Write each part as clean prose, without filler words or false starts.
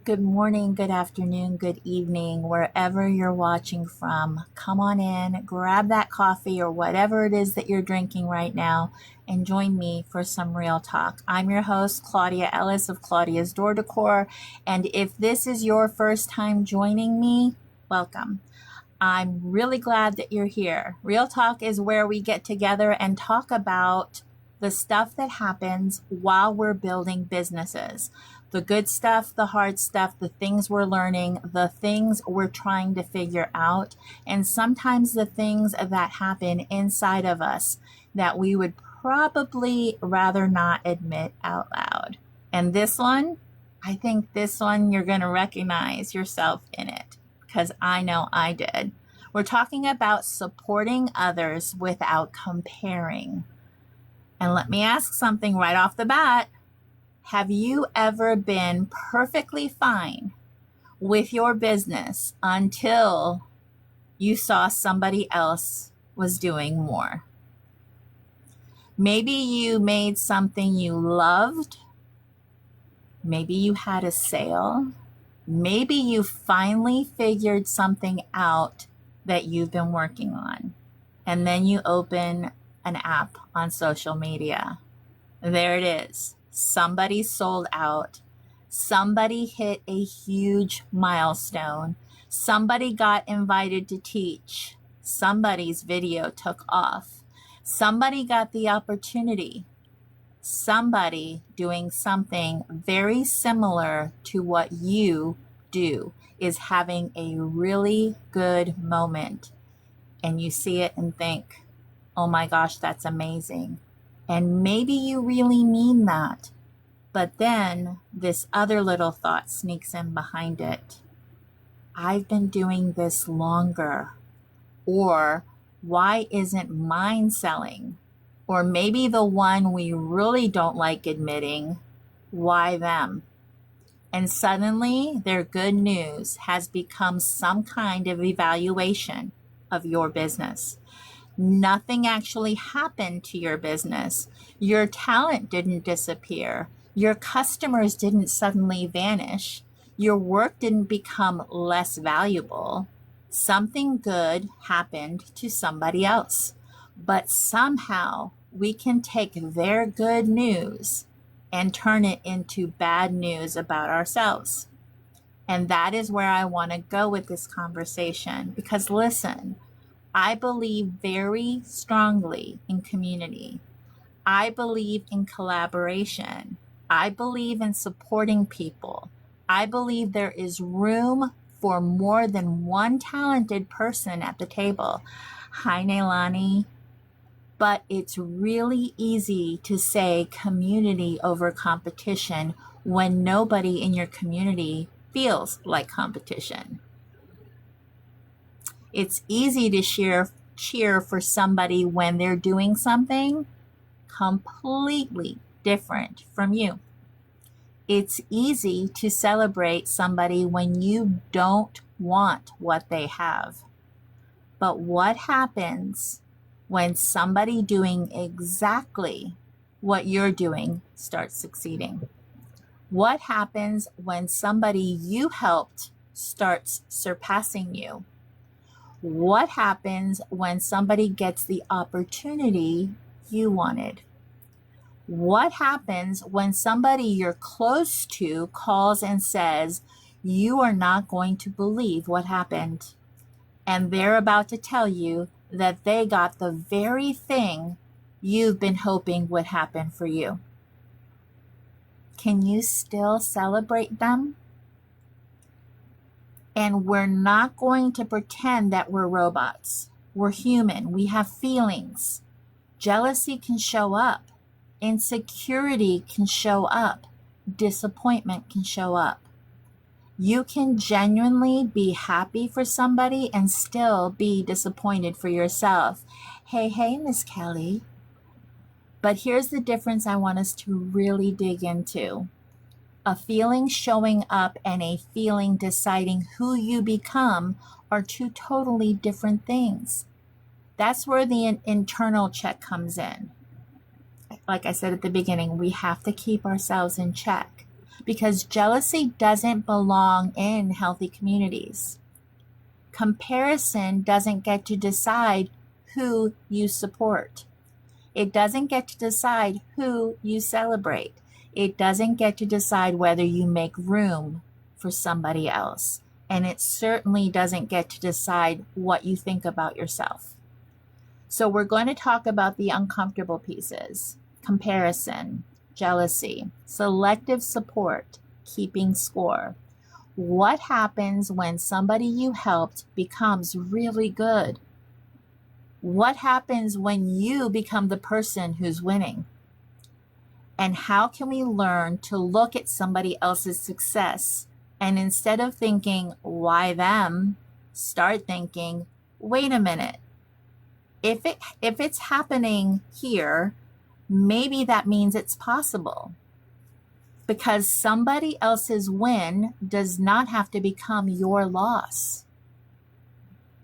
good morning, good afternoon, good evening, wherever you're watching from. Come on in, grab that coffee or whatever it is that you're drinking right now, and join me for some real talk. I'm your host, Claudia Ellis of Claudia's Door Decor, and if this is your first time joining me, welcome. I'm really glad that you're here. Real Talk is where we get together and talk about the stuff that happens while we're building businesses. The good stuff, the hard stuff, the things we're learning, the things we're trying to figure out, and sometimes the things that happen inside of us that we would probably rather not admit out loud. And this one, I think this one you're going to recognize yourself in it, because I know I did. We're talking about supporting others without comparing. And let me ask something right off the bat. Have you ever been perfectly fine with your business until you saw somebody else was doing more? Maybe you made something you loved. Maybe you had a sale. Maybe you finally figured something out that you've been working on. And then you open an app on social media. There it is. Somebody sold out. Somebody hit a huge milestone. Somebody got invited to teach. Somebody's video took off. Somebody got the opportunity. Somebody doing something very similar to what you do is having a really good moment. And you see it and think, oh my gosh, that's amazing. And maybe you really mean that. But then this other little thought sneaks in behind it. I've been doing this longer. Or why isn't mine selling? Or maybe the one we really don't like admitting, why them? And suddenly their good news has become some kind of evaluation of your business. Nothing actually happened to your business. Your talent didn't disappear. Your customers didn't suddenly vanish. Your work didn't become less valuable. Something good happened to somebody else. But somehow we can take their good news and turn it into bad news about ourselves. And that is where I want to go with this conversation. Because listen, I believe very strongly in community. I believe in collaboration. I believe in supporting people. I believe there is room for more than one talented person at the table. Hi, Nailani. But it's really easy to say community over competition when nobody in your community feels like competition. It's easy to cheer for somebody when they're doing something completely different from you. It's easy to celebrate somebody when you don't want what they have. But what happens when somebody doing exactly what you're doing starts succeeding? What happens when somebody you helped starts surpassing you? What happens when somebody gets the opportunity you wanted? What happens when somebody you're close to calls and says, you are not going to believe what happened? And they're about to tell you that they got the very thing you've been hoping would happen for you. Can you still celebrate them? And we're not going to pretend that we're robots. We're human. We have feelings. Jealousy can show up. Insecurity can show up. Disappointment can show up. You can genuinely be happy for somebody and still be disappointed for yourself. Hey, Miss Kelly. But here's the difference I want us to really dig into. A feeling showing up and a feeling deciding who you become are two totally different things. That's where the internal check comes in. Like I said at the beginning, we have to keep ourselves in check. because jealousy doesn't belong in healthy communities. Comparison doesn't get to decide who you support. It doesn't get to decide who you celebrate. It doesn't get to decide whether you make room for somebody else. And it certainly doesn't get to decide what you think about yourself. So we're going to talk about the uncomfortable pieces: comparison, jealousy, selective support, keeping score. What happens when somebody you helped becomes really good? What happens when you become the person who's winning? And how can we learn to look at somebody else's success and instead of thinking, why them, start thinking, wait a minute. If it's happening here, maybe that means it's possible. Because somebody else's win does not have to become your loss.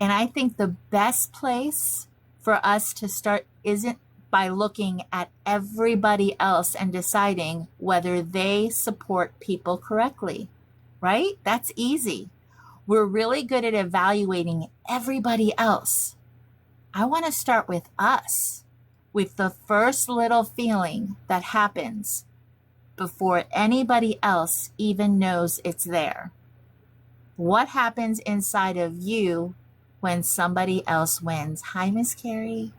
And I think the best place for us to start isn't by looking at everybody else and deciding whether they support people correctly, right? That's easy. We're really good at evaluating everybody else. I want to start with us, with the first little feeling that happens before anybody else even knows it's there. What happens inside of you when somebody else wins? Hi, Miss Carrie.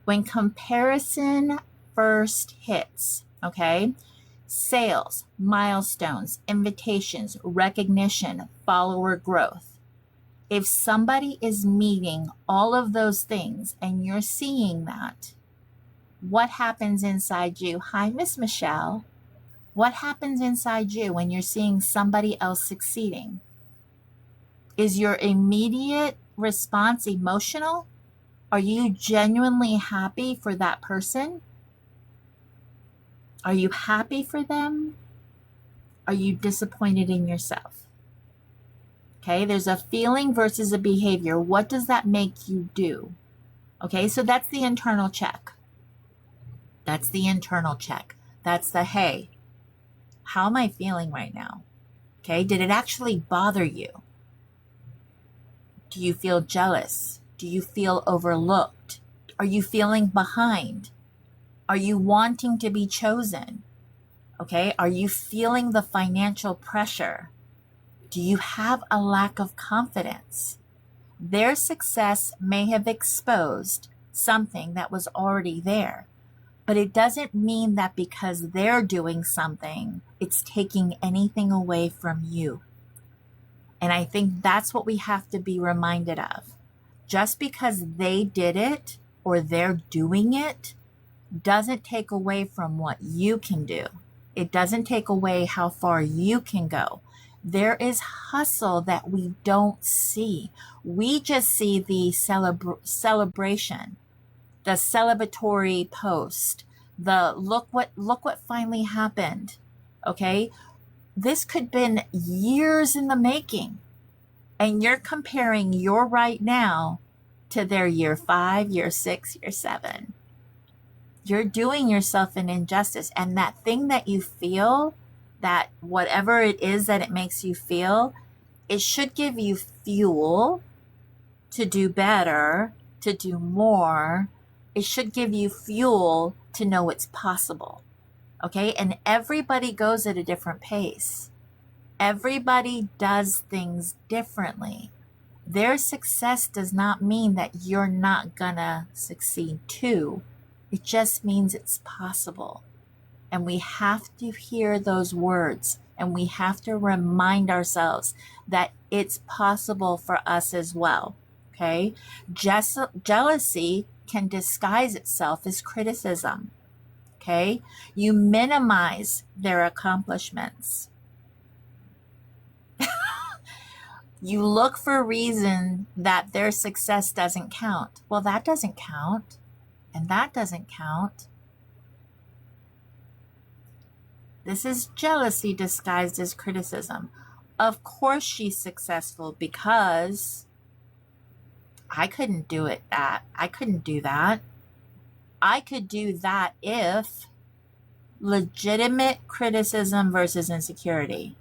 When comparison first hits, okay? Sales, milestones, invitations, recognition, follower growth. If somebody is meeting all of those things and you're seeing that, what happens inside you? Hi, Miss Michelle. What happens inside you when you're seeing somebody else succeeding? Is your immediate response emotional? Are you genuinely happy for that person? Are you happy for them? Are you disappointed in yourself? Okay, there's a feeling versus a behavior. What does that make you do? Okay, so that's the internal check. That's the internal check. That's the, hey, how am I feeling right now? Okay, did it actually bother you? Do you feel jealous? Do you feel overlooked? Are you feeling behind? Are you wanting to be chosen? Okay, are you feeling the financial pressure? Do you have a lack of confidence? Their success may have exposed something that was already there, but it doesn't mean that because they're doing something, it's taking anything away from you. And I think that's what we have to be reminded of. Just because they did it or they're doing it doesn't take away from what you can do. It doesn't take away how far you can go. There is hustle that we don't see. We just see the celebration, the celebratory post, the look what finally happened. Okay? This could have been years in the making. And you're comparing your right now to their year 5, year 6, year 7. You're doing yourself an injustice. And that thing that you feel, that whatever it is that it makes you feel, it should give you fuel to do better, to do more. It should give you fuel to know it's possible. Okay? And everybody goes at a different pace. Everybody does things differently. Their success does not mean that you're not gonna succeed too. It just means it's possible. And we have to hear those words and we have to remind ourselves that it's possible for us as well. Okay? Jealousy can disguise itself as criticism. Okay? You minimize their accomplishments. You look for a reason that their success doesn't count. Well, that doesn't count. And that doesn't count. This is jealousy disguised as criticism. Of course she's successful because I couldn't do it that. I couldn't do that. I could do that if legitimate criticism versus insecurity.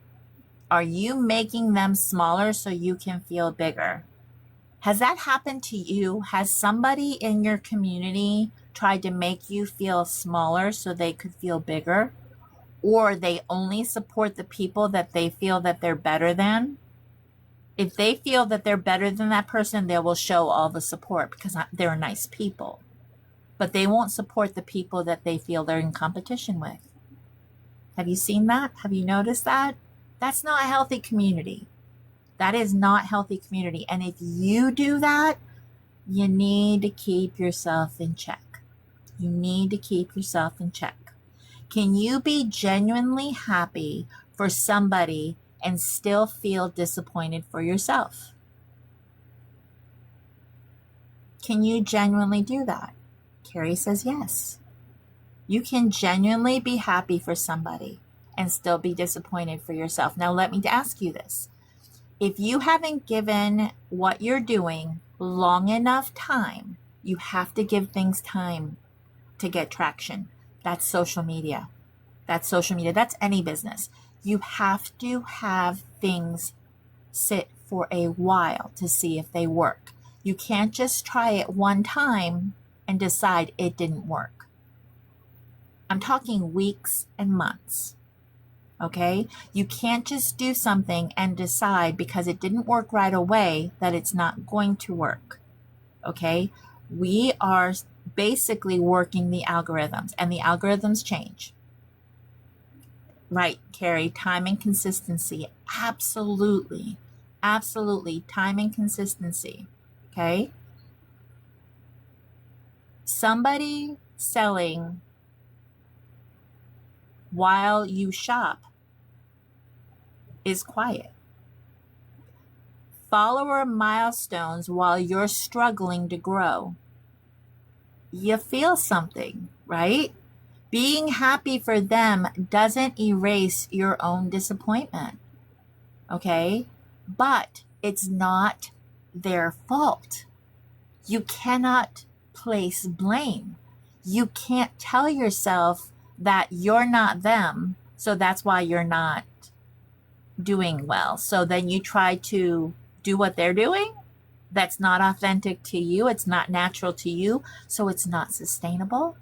Are you making them smaller so you can feel bigger? Has that happened to you? Has somebody in your community tried to make you feel smaller so they could feel bigger? Or they only support the people that they feel that they're better than? If they feel that they're better than that person, they will show all the support because they're nice people. But they won't support the people that they feel they're in competition with. Have you seen that? Have you noticed that? That's not a healthy community. That is not healthy community. And if you do that, you need to keep yourself in check. You need to keep yourself in check. Can you be genuinely happy for somebody and still feel disappointed for yourself? Can you genuinely do that? Carrie says yes. You can genuinely be happy for somebody and still be disappointed for yourself. Now, let me ask you this. If you haven't given what you're doing long enough time, you have to give things time to get traction. That's social media. That's social media. That's any business. You have to have things sit for a while to see if they work. You can't just try it one time and decide it didn't work. I'm talking weeks and months. Okay? You can't just do something and decide because it didn't work right away that it's not going to work. Okay? We are basically working the algorithms, and the algorithms change. Right, Carrie, time and consistency. Absolutely. Absolutely. Time and consistency. Okay? Somebody selling while you shop is quiet. Follower milestones while you're struggling to grow. You feel something, right? Being happy for them doesn't erase your own disappointment, okay? But it's not their fault. You cannot place blame. You can't tell yourself that you're not them, so that's why you're not doing well. So then you try to do what they're doing. That's not authentic to you. It's not natural to you. So it's not sustainable.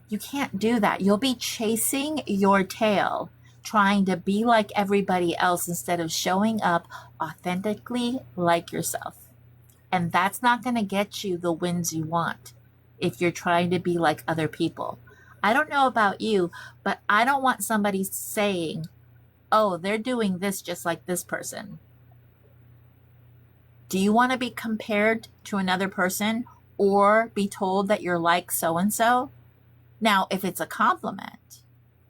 You can't do that. You'll be chasing your tail, trying to be like everybody else instead of showing up authentically like yourself. And that's not going to get you the wins you want if you're trying to be like other people. I don't know about you, but I don't want somebody saying, oh, they're doing this just like this person. Do you want to be compared to another person or be told that you're like so-and-so? Now, if it's a compliment,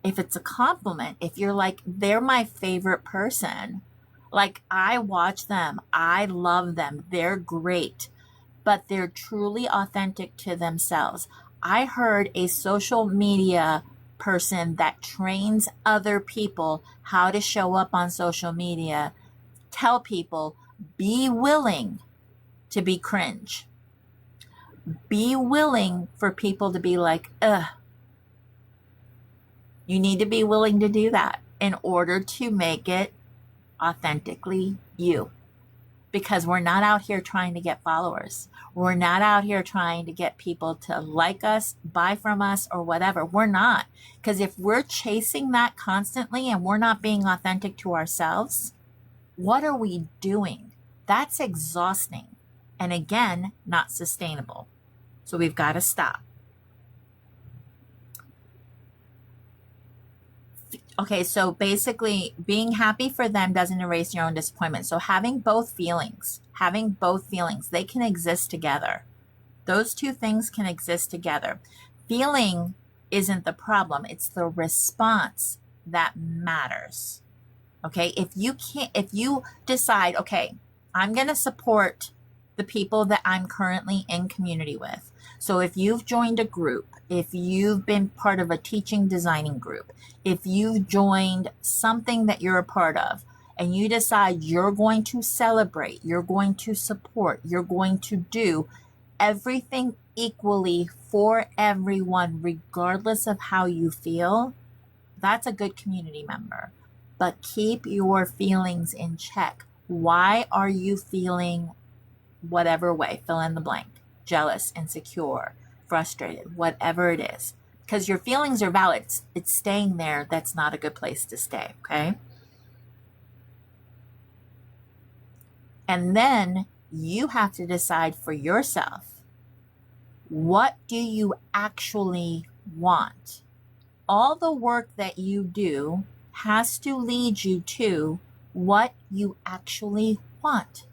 if you're like, they're my favorite person, like I watch them, I love them, they're great, but they're truly authentic to themselves. I heard a social media person that trains other people how to show up on social media tell people, be willing to be cringe. Be willing for people to be like, ugh. You need to be willing to do that in order to make it authentically you. Because we're not out here trying to get followers. We're not out here trying to get people to like us, buy from us, or whatever. We're not. Because if we're chasing that constantly and we're not being authentic to ourselves, what are we doing? That's exhausting. And again, not sustainable. So we've got to stop. Okay, so basically being happy for them doesn't erase your own disappointment. So having both feelings, they can exist together. Those two things can exist together. Feeling isn't the problem. It's the response that matters. Okay, if you decide, okay, I'm going to support the people that I'm currently in community with. So if you've joined a group, if you've been part of a teaching designing group, if you've joined something that you're a part of, and you decide you're going to celebrate, you're going to support, you're going to do everything equally for everyone, regardless of how you feel, That's a good community member. But keep your feelings in check. Why are you feeling whatever way? Fill in the blank. Jealous, insecure, frustrated, whatever it is. Because your feelings are valid. It's staying there. That's not a good place to stay, okay? And then you have to decide for yourself, what do you actually want? All the work that you do has to lead you to what you actually want.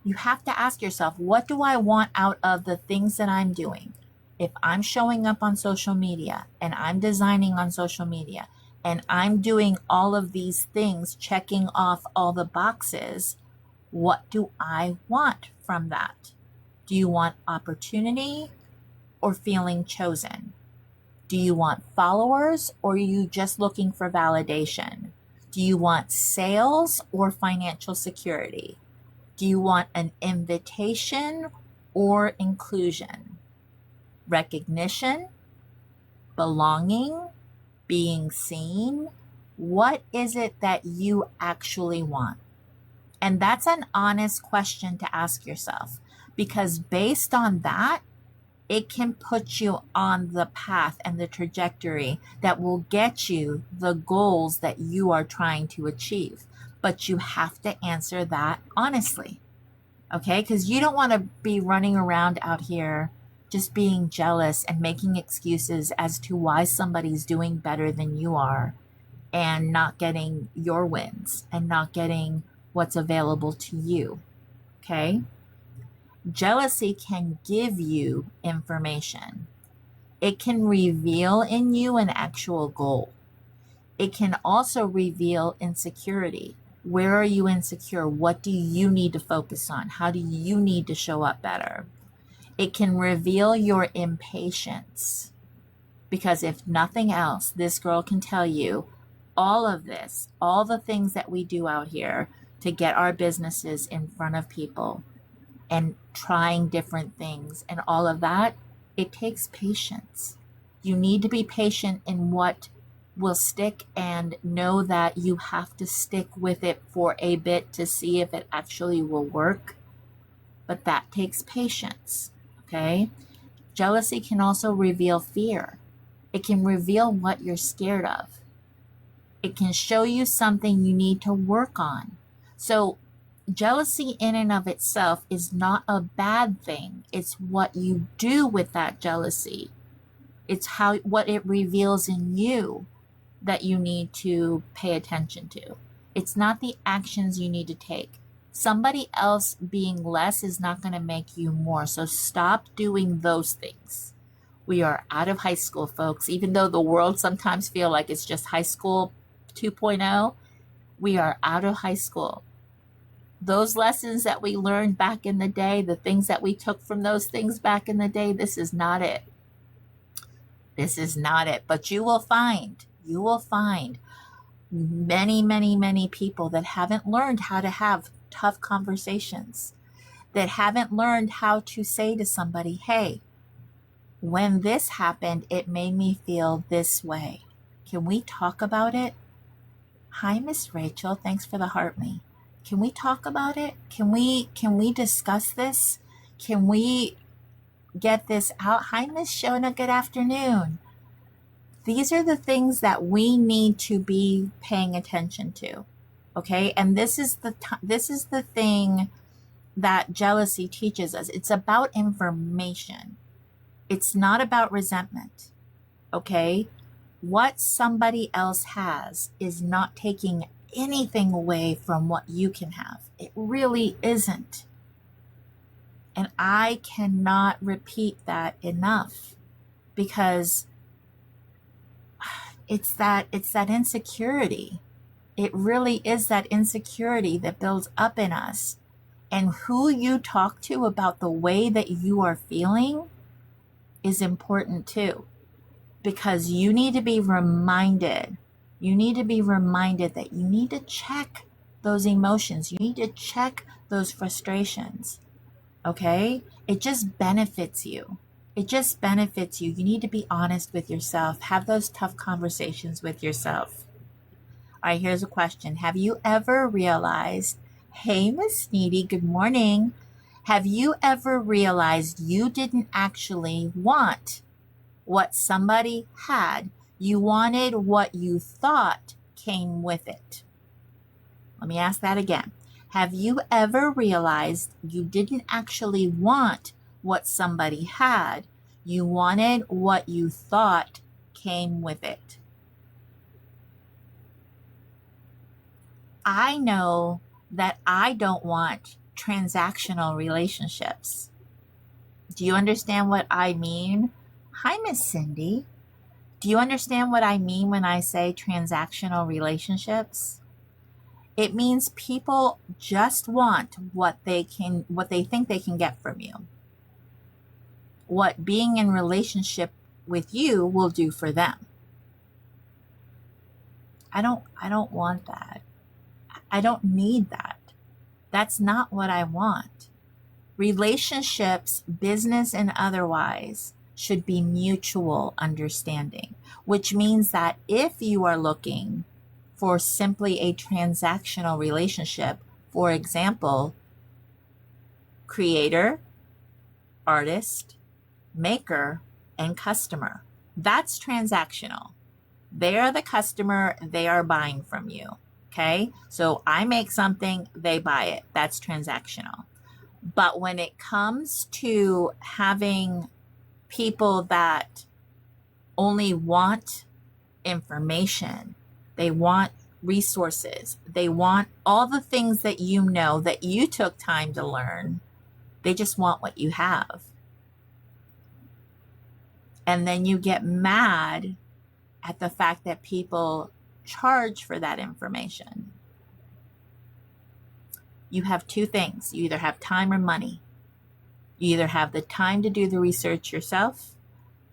You have to ask yourself, what do I want out of the things that I'm doing? If I'm showing up on social media and I'm designing on social media and I'm doing all of these things, checking off all the boxes, what do I want from that? Do you want opportunity or feeling chosen? Do you want followers or are you just looking for validation? Do you want sales or financial security? Do you want an invitation or inclusion? Recognition, belonging, being seen? What is it that you actually want? And that's an honest question to ask yourself, because based on that, it can put you on the path and the trajectory that will get you the goals that you are trying to achieve. But you have to answer that honestly, okay? Because you don't want to be running around out here just being jealous and making excuses as to why somebody's doing better than you are and not getting your wins and not getting what's available to you, okay? Jealousy can give you information. It can reveal in you an actual goal. It can also reveal insecurity. Where are you insecure? What do you need to focus on? How do you need to show up better? It can reveal your impatience. Because if nothing else, this girl can tell you all of this, all the things that we do out here to get our businesses in front of people and trying different things and all of that, it takes patience. You need to be patient in what will stick and know that you have to stick with it for a bit to see if it actually will work. But that takes patience, okay? Jealousy can also reveal fear. It can reveal what you're scared of. It can show you something you need to work on. So jealousy in and of itself is not a bad thing. It's what you do with that jealousy. It's what it reveals in you that you need to pay attention to. It's not the actions you need to take. Somebody else being less is not going to make you more. So stop doing those things. We are out of high school, folks. Even though the world sometimes feel like it's just high school 2.0, we are out of high school. Those lessons that we learned back in the day, the things that we took from those things back in the day, this is not it. This is not it. But you will find many, many, many people that haven't learned how to have tough conversations, that haven't learned how to say to somebody, hey, when this happened, it made me feel this way. Can we talk about it? Hi, Miss Rachel. Thanks for the heart me. Can we talk about it? Can we discuss this? Can we get this out? Hi, Miss Shona. Good afternoon. These are the things that we need to be paying attention to. Okay? And this is the thing that jealousy teaches us. It's about information. It's not about resentment. Okay? What somebody else has is not taking anything away from what you can have. It really isn't. And I cannot repeat that enough, because it's that insecurity. It really is that insecurity that builds up in us. And who you talk to about the way that you are feeling is important too, because you need to be reminded. You need to be reminded that you need to check those emotions. You need to check those frustrations. Okay? It just benefits you. It just benefits you. You need to be honest with yourself. Have those tough conversations with yourself. All right, here's a question. Have you ever realized, hey, Miss Needy, good morning. Have you ever realized you didn't actually want what somebody had? You wanted what you thought came with it. Let me ask that again. Have you ever realized you didn't actually want what somebody had? You wanted what you thought came with it. I know that I don't want transactional relationships. Do you understand what I mean? Hi, Miss Cindy. Do you understand what I mean when I say transactional relationships? It means people just want what they think they can get from you. What being in relationship with you will do for them. I don't want that. I don't need that. That's not what I want. Relationships, business and otherwise, should be mutual understanding, which means that if you are looking for simply a transactional relationship, for example, creator, artist, maker, and customer, that's transactional. They are the customer, they are buying from you. Okay, so I make something, they buy it. That's transactional. But when it comes to having people that only want information, they want resources, they want all the things that you know that you took time to learn, they just want what you have. And then you get mad at the fact that people charge for that information. You have two things. You either have time or money. You either have the time to do the research yourself,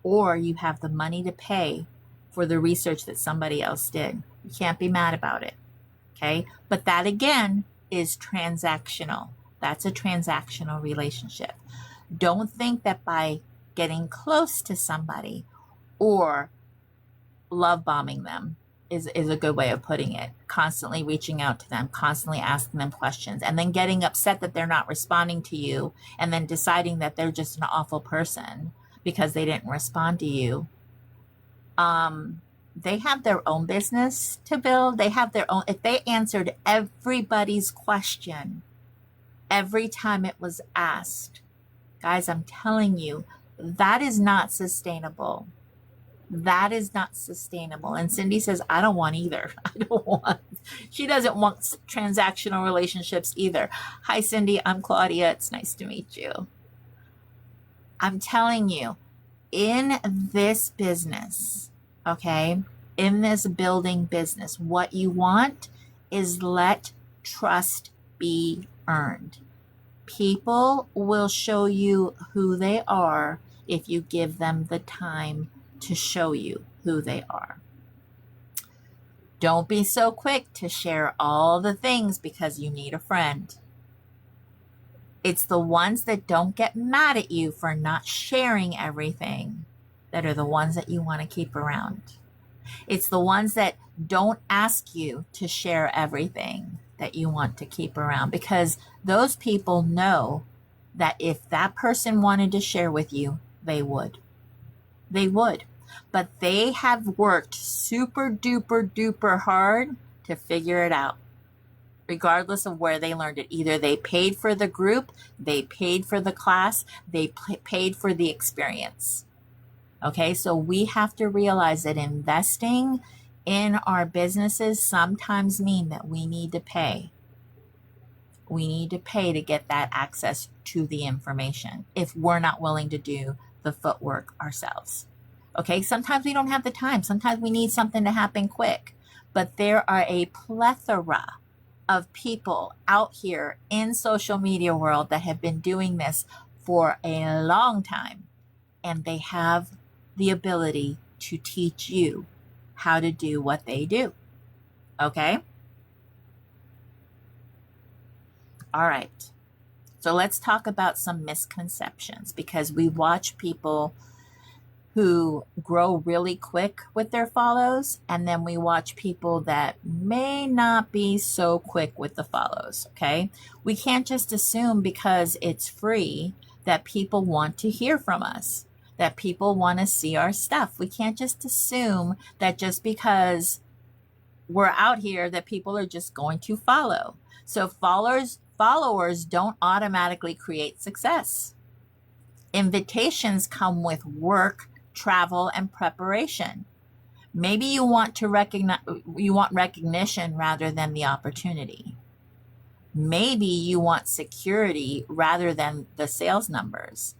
or you have the money to pay for the research that somebody else did. You can't be mad about it. Okay? But that again is transactional. That's a transactional relationship. Don't think that by getting close to somebody or love bombing them is a good way of putting it. Constantly reaching out to them, constantly asking them questions, and then getting upset that they're not responding to you, and then deciding that they're just an awful person because they didn't respond to you. They have their own business to build. They have their own, if they answered everybody's question every time it was asked, guys, I'm telling you, that is not sustainable. That is not sustainable. And Cindy says, I don't want either. She doesn't want transactional relationships either. Hi, Cindy. I'm Claudia. It's nice to meet you. I'm telling you, in this business, okay, in this building business, what you want is let trust be earned. People will show you who they are if you give them the time to show you who they are. Don't be so quick to share all the things because you need a friend. It's the ones that don't get mad at you for not sharing everything that are the ones that you want to keep around. It's the ones that don't ask you to share everything that you want to keep around, because those people know that if that person wanted to share with you, they would. They would. But they have worked super duper duper hard to figure it out, regardless of where they learned it. Either they paid for the group, they paid for the class, they paid for the experience. Okay, so we have to realize that investing in our businesses sometimes mean that we need to pay. We need to pay to get that access to the information if we're not willing to do the footwork ourselves. Okay, sometimes we don't have the time. Sometimes we need something to happen quick. But there are a plethora of people out here in social media world that have been doing this for a long time, and they have the ability to teach you how to do what they do. Okay? All right. So let's talk about some misconceptions, because we watch people who grow really quick with their follows, and then we watch people that may not be so quick with the follows. Okay. We can't just assume because it's free that people want to hear from us, that people want to see our stuff. We can't just assume that just because we're out here that people are just going to follow. So followers don't automatically create success. Invitations come with work, travel, and preparation. Maybe you want recognition rather than the opportunity. Maybe you want security rather than the sales numbers.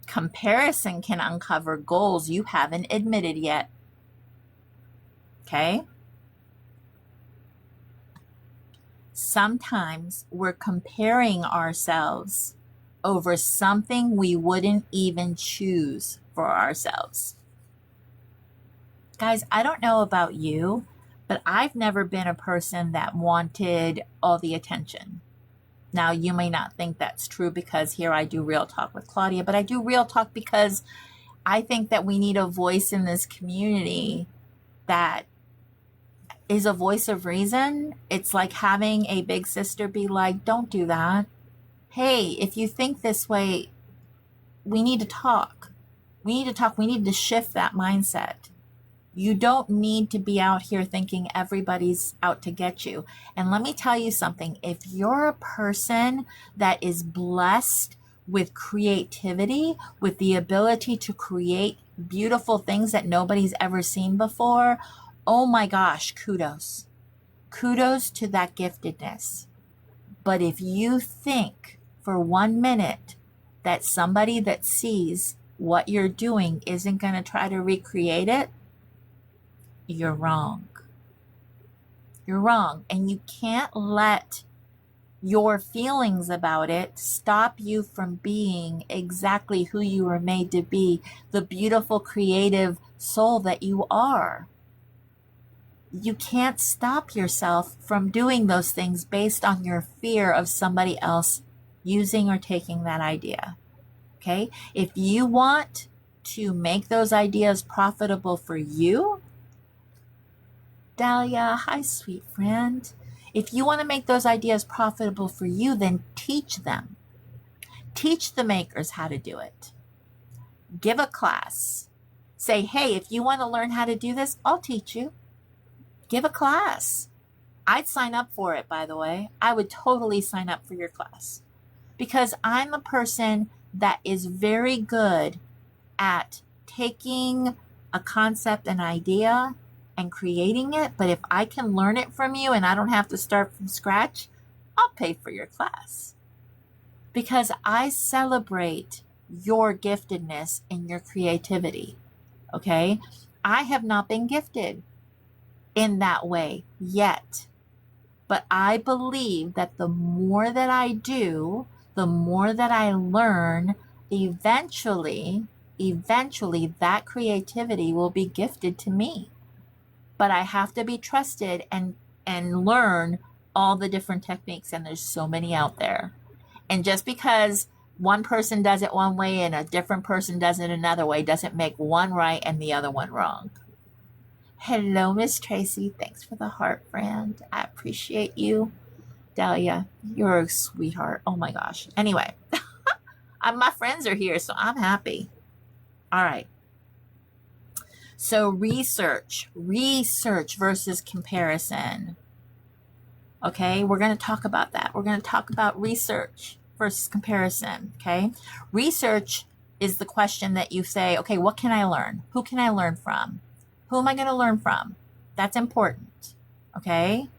Comparison can uncover goals you haven't admitted yet. Okay? Sometimes we're comparing ourselves over something we wouldn't even choose for ourselves. Guys, I don't know about you, but I've never been a person that wanted all the attention. Now, you may not think that's true because here I do Real Talk with Claudia, but I do Real Talk because I think that we need a voice in this community that is a voice of reason. It's like having a big sister be like, don't do that. Hey, if you think this way, we need to talk. We need to talk. We need to shift that mindset. You don't need to be out here thinking everybody's out to get you. And let me tell you something. If you're a person that is blessed with creativity, with the ability to create beautiful things that nobody's ever seen before, oh my gosh, kudos. Kudos to that giftedness. But if you think for 1 minute that somebody that sees what you're doing isn't going to try to recreate it, you're wrong. You're wrong. And you can't let your feelings about it stop you from being exactly who you were made to be, the beautiful, creative soul that you are. You can't stop yourself from doing those things based on your fear of somebody else using or taking that idea. Okay? If you want to make those ideas profitable for you, Dahlia, hi, sweet friend. If you want to make those ideas profitable for you, then teach them. Teach the makers how to do it. Give a class. Say, hey, if you want to learn how to do this, I'll teach you. Give a class. I'd sign up for it, by the way. I would totally sign up for your class because I'm a person that is very good at taking a concept, an idea, and creating it. But if I can learn it from you and I don't have to start from scratch, I'll pay for your class because I celebrate your giftedness and your creativity. Okay? I have not been gifted in that way yet. But I believe that the more that I do, the more that I learn, eventually that creativity will be gifted to me. But I have to be trusted and learn all the different techniques, and there's so many out there. And just because one person does it one way and a different person does it another way doesn't make one right and the other one wrong. Hello, Miss Tracy. Thanks for the heart, friend. I appreciate you. Dahlia, you're a sweetheart. Oh my gosh. Anyway, my friends are here, so I'm happy. All right. So research versus comparison. Okay, we're going to talk about that. We're going to talk about research versus comparison. Okay, research is the question that you say, okay, what can I learn? Who can I learn from? Who am I going to learn from? That's important. Okay,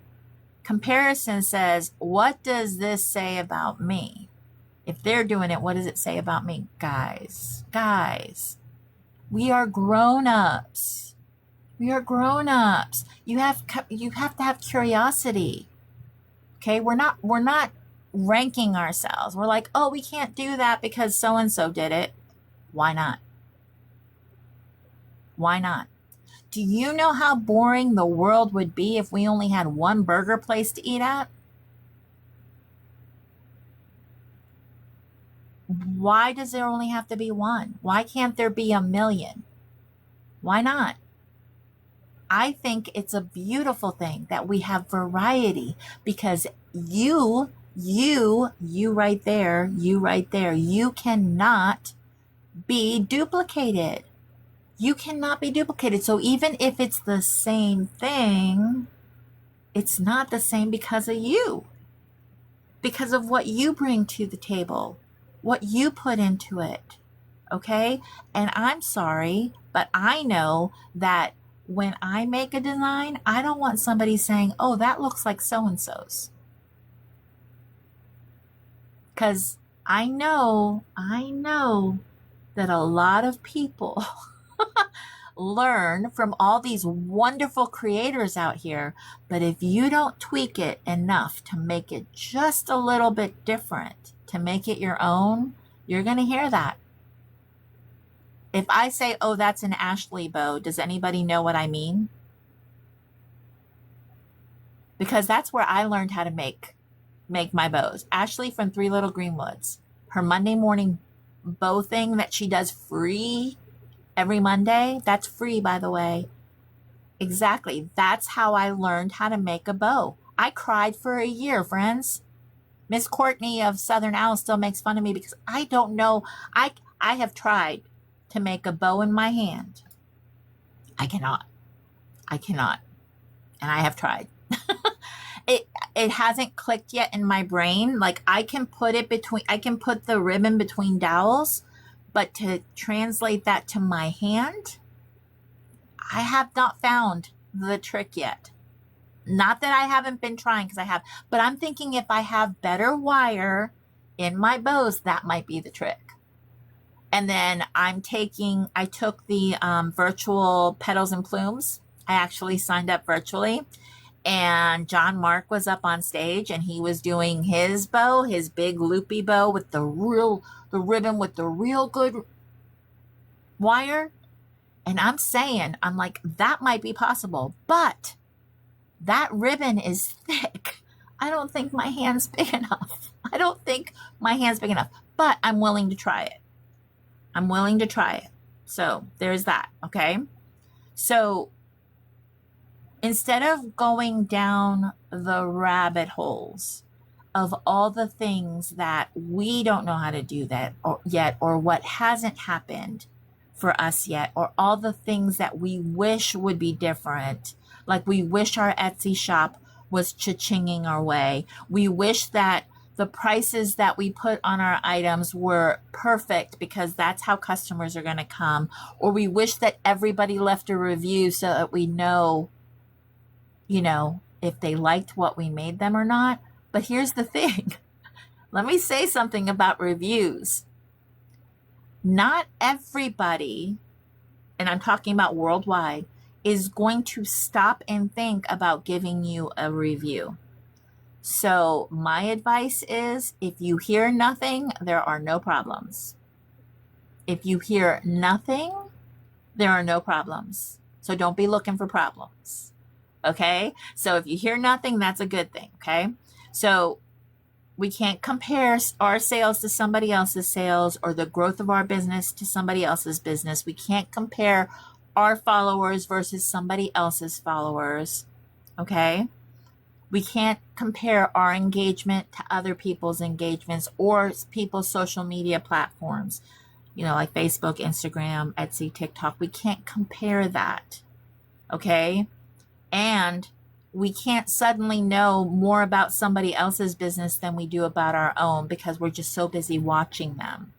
comparison says, what does this say about me? If they're doing it, what does it say about me? Guys, we are grown-ups. We are grown-ups. You have to have curiosity. Okay, we're not ranking ourselves. We're like, oh, we can't do that because so-and-so did it. Why not? Why not? Do you know how boring the world would be if we only had one burger place to eat at? Why does there only have to be one? Why can't there be a million? Why not? I think it's a beautiful thing that we have variety, because you right there, you cannot be duplicated. You cannot be duplicated. So even if it's the same thing, it's not the same because of you, because of what you bring to the table, what you put into it. Okay? And I'm sorry, but I know that when I make a design, I don't want somebody saying, oh, that looks like so and so's. Because I know that a lot of people learn from all these wonderful creators out here. But if you don't tweak it enough to make it just a little bit different, to make it your own, you're going to hear that. If I say, oh, that's an Ashley bow, does anybody know what I mean? Because that's where I learned how to make my bows. Ashley from Three Little Greenwoods, her Monday morning bow thing that she does free every Monday, that's free, by the way. Exactly. That's how I learned how to make a bow. I cried for a year, friends. Miss Courtney of Southern Owl still makes fun of me because I don't know. I have tried to make a bow in my hand. I cannot. And I have tried. It hasn't clicked yet in my brain. Like I can put the ribbon between dowels, but to translate that to my hand, I have not found the trick yet. Not that I haven't been trying, because I have, but I'm thinking if I have better wire in my bows, that might be the trick. And then I took the virtual Petals and Plumes. I actually signed up virtually. And John Mark was up on stage and he was doing his bow, his big loopy bow with the ribbon with the real good wire. And I'm like, that might be possible, but that ribbon is thick. I don't think my hand's big enough. But I'm willing to try it. So there's that. Okay. So instead of going down the rabbit holes of all the things that we don't know how to do yet, or what hasn't happened for us yet, or all the things that we wish would be different, like we wish our Etsy shop was cha-chinging our way. We wish that the prices that we put on our items were perfect because that's how customers are going to come. Or we wish that everybody left a review so that we know, if they liked what we made them or not. But here's the thing. Let me say something about reviews. Not everybody, and I'm talking about worldwide, is going to stop and think about giving you a review. So my advice is, if you hear nothing, there are no problems. If you hear nothing, there are no problems. So don't be looking for problems. Okay? So if you hear nothing, that's a good thing. Okay? So we can't compare our sales to somebody else's sales, or the growth of our business to somebody else's business. We can't compare our followers versus somebody else's followers. Okay? We can't compare our engagement to other people's engagements or people's social media platforms, like Facebook, Instagram, Etsy, TikTok. We can't compare that. Okay? And we can't suddenly know more about somebody else's business than we do about our own, because we're just so busy watching them.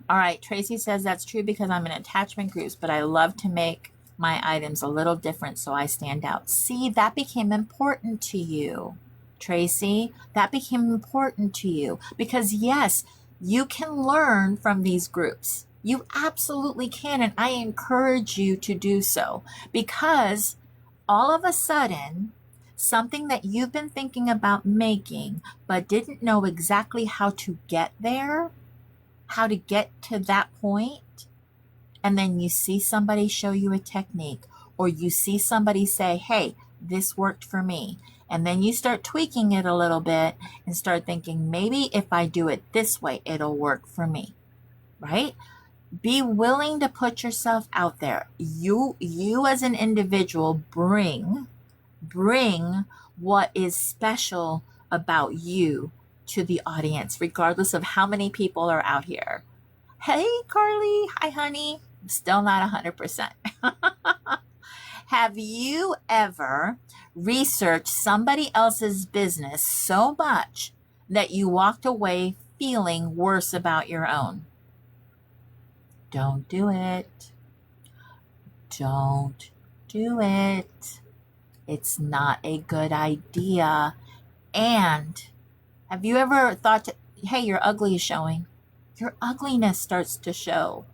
All right, Tracy says that's true because I'm in attachment groups, but I love to make my items a little different so I stand out. See, that became important to you, Tracy. That became important to you because, yes, you can learn from these groups. You absolutely can, and I encourage you to do so, because all of a sudden, something that you've been thinking about making but didn't know exactly how to get there, how to get to that point, and then you see somebody show you a technique, or you see somebody say, hey, this worked for me. And then you start tweaking it a little bit and start thinking, maybe if I do it this way, it'll work for me, right? Be willing to put yourself out there. You as an individual bring what is special about you to the audience, regardless of how many people are out here. Hey, Carly. Hi, honey. Still not 100%. Have you ever researched somebody else's business so much that you walked away feeling worse about your own? Don't do it. Don't do it. It's not a good idea. And have you ever thought, hey, your ugly is showing? Your ugliness starts to show.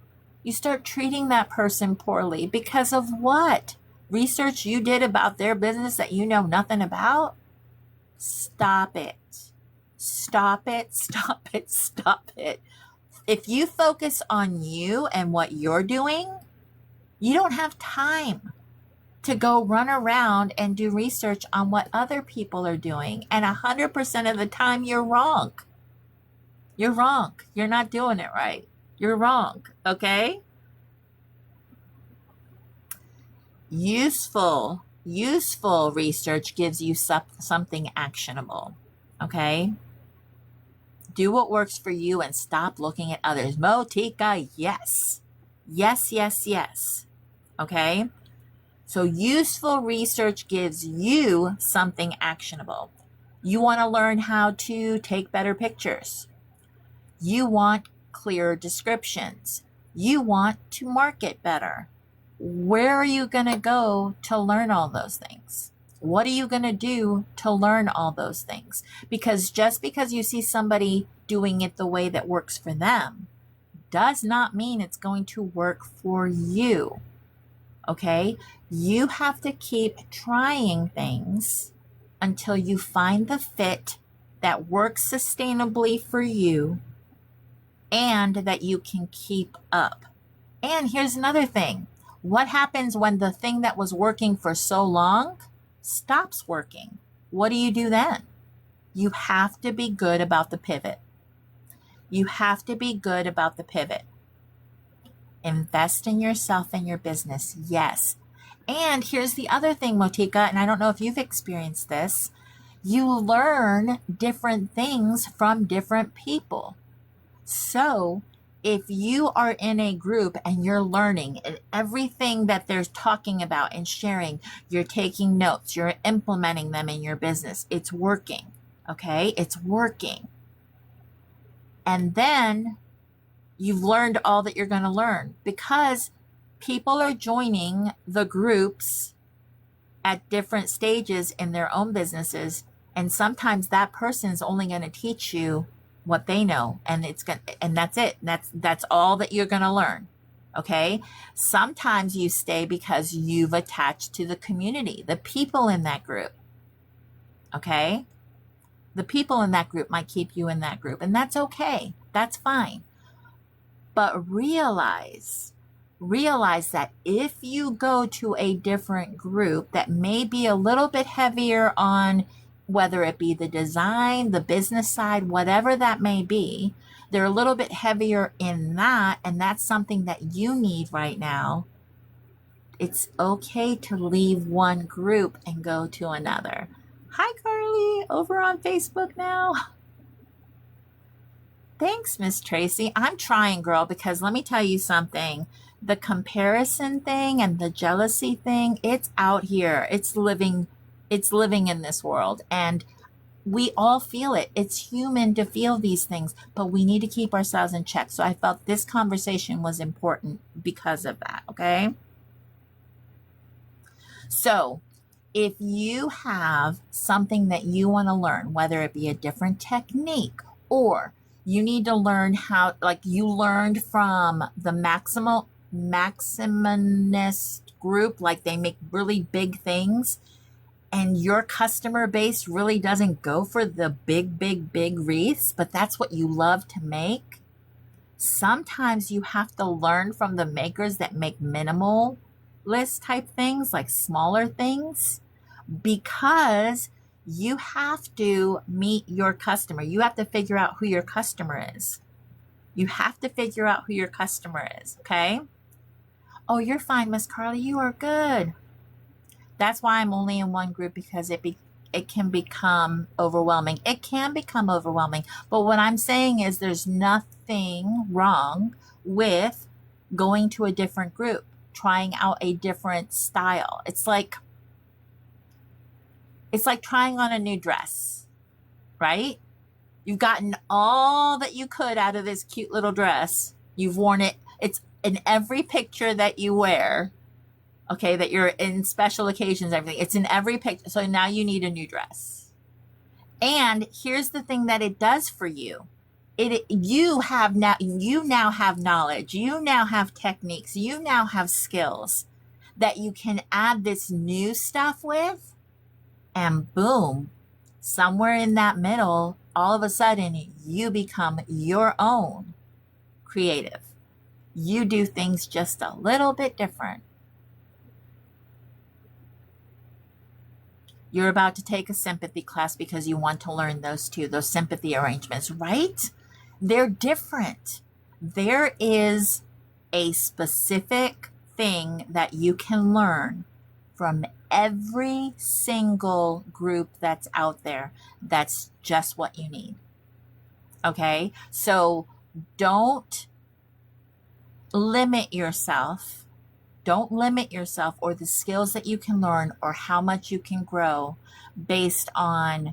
You start treating that person poorly because of what? Research you did about their business that you know nothing about? Stop it. Stop it. Stop it. Stop it. If you focus on you and what you're doing, you don't have time to go run around and do research on what other people are doing. And 100% of the time, you're wrong. You're wrong. You're not doing it right. You're wrong. Okay? Useful research gives you something actionable. Okay? Do what works for you and stop looking at others. Motika, yes. Yes, yes, yes. Okay? So useful research gives you something actionable. You want to learn how to take better pictures. You want clearer descriptions. You want to market better. Where are you going to go to learn all those things? What are you going to do to learn all those things? Because just because you see somebody doing it the way that works for them does not mean it's going to work for you. Okay? You have to keep trying things until you find the fit that works sustainably for you and that you can keep up. And here's another thing. What happens when the thing that was working for so long stops working? What do you do then? You have to be good about the pivot. You have to be good about the pivot. Invest in yourself and your business. Yes. And here's the other thing, Motika, and I don't know if you've experienced this. You learn different things from different people. So if you are in a group and you're learning and everything that they're talking about and sharing, you're taking notes, you're implementing them in your business, it's working. Okay? It's working. And then you've learned all that you're going to learn because people are joining the groups at different stages in their own businesses. And sometimes that person's only going to teach you what they know, and that's it. That's all that you're going to learn. Okay? Sometimes you stay because you've attached to the community, the people in that group. Okay? The people in that group might keep you in that group, and that's okay. That's fine. But realize that if you go to a different group that may be a little bit heavier on whether it be the design, the business side, whatever that may be, they're a little bit heavier in that, and that's something that you need right now. It's okay to leave one group and go to another. Hi, Carly, over on Facebook now. Thanks, Miss Tracy. I'm trying, girl, because let me tell you something. The comparison thing and the jealousy thing, it's out here. It's living in this world. And we all feel it. It's human to feel these things, but we need to keep ourselves in check. So I felt this conversation was important because of that, okay? So if you have something that you want to learn, whether it be a different technique or you need to learn how, like you learned from the maximalist group, like they make really big things, and your customer base really doesn't go for the big wreaths, but that's what you love to make. Sometimes you have to learn from the makers that make minimalist type things, like smaller things, because you have to meet your customer. You have to figure out who your customer is. You have to figure out who your customer is, okay? Oh, you're fine, Miss Carly. You are good. That's why I'm only in one group, because it can become overwhelming. It can become overwhelming. But what I'm saying is there's nothing wrong with going to a different group, trying out a different style. It's like trying on a new dress, right? You've gotten all that you could out of this cute little dress. You've worn it. It's in every picture that you wear. Okay, that you're in special occasions, everything. It's in every picture. So now you need a new dress. And here's the thing that it does for you. You now have knowledge. You now have techniques. You now have skills that you can add this new stuff with, and boom, somewhere in that middle, all of a sudden you become your own creative. You do things just a little bit different. You're about to take a sympathy class because you want to learn those sympathy arrangements, right? They're different. There is a specific thing that you can learn from every single group that's out there. That's just what you need. Okay? So don't limit yourself. Don't limit yourself or the skills that you can learn or how much you can grow based on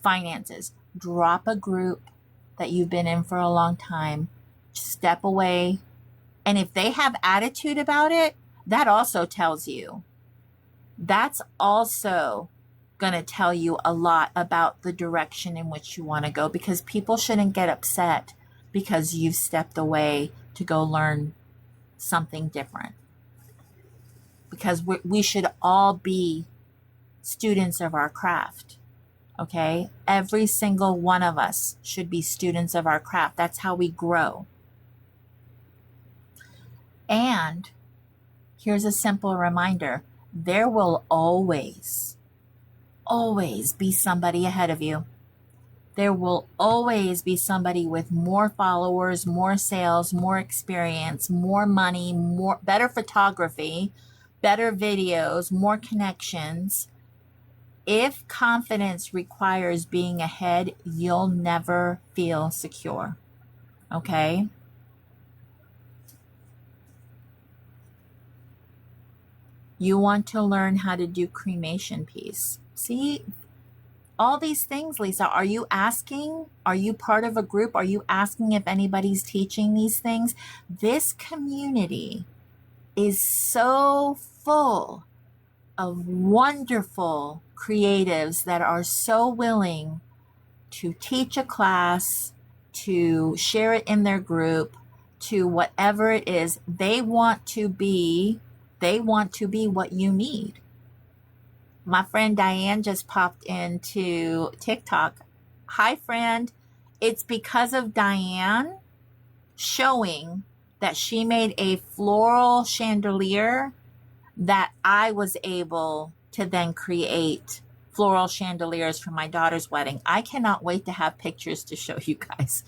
finances. Drop a group that you've been in for a long time. Step away. And if they have attitude about it, that also tells you. That's also going to tell you a lot about the direction in which you want to go, because people shouldn't get upset because you've stepped away to go learn something different, because we should all be students of our craft. Okay, every single one of us should be students of our craft. That's how we grow. And here's a simple reminder: there will always be somebody ahead of you. There will always be somebody with more followers, more sales, more experience, more money, better photography, better videos, more connections. If confidence requires being ahead, you'll never feel secure. Okay? You want to learn how to do cremation piece. See? All these things, Lisa, are you asking? Are you part of a group? Are you asking if anybody's teaching these things? This community is so full of wonderful creatives that are so willing to teach a class, to share it in their group, to whatever it is. They want to be what you need. My friend Diane just popped into TikTok. Hi, friend. It's because of Diane showing that she made a floral chandelier that I was able to then create floral chandeliers for my daughter's wedding. I cannot wait to have pictures to show you guys.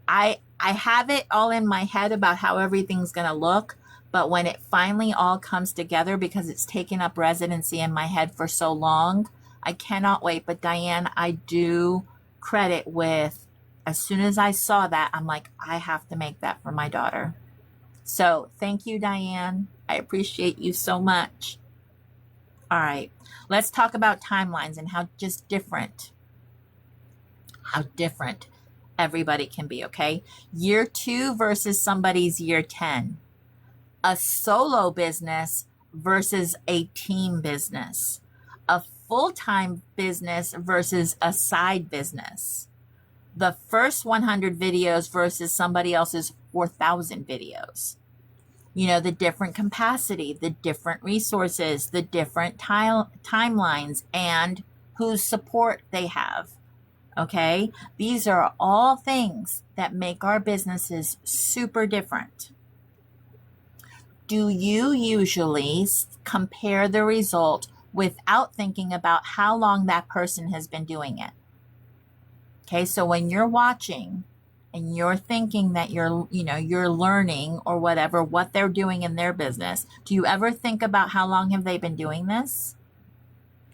I have it all in my head about how everything's going to look. But when it finally all comes together, because it's taken up residency in my head for so long, I cannot wait. But Diane, I do credit with, as soon as I saw that, I'm like, I have to make that for my daughter. So thank you, Diane. I appreciate you so much. All right, let's talk about timelines and how different everybody can be, okay? Year 2 versus somebody's year 10. A solo business versus a team business, a full-time business versus a side business, the first 100 videos versus somebody else's 4,000 videos. You know, the different capacity, the different resources, the different timelines, and whose support they have. Okay? These are all things that make our businesses super different. Do you usually compare the result without thinking about how long that person has been doing it. Okay, so when you're watching and you're thinking that you're learning or whatever, what they're doing in their business, do you ever think about how long have they been doing this?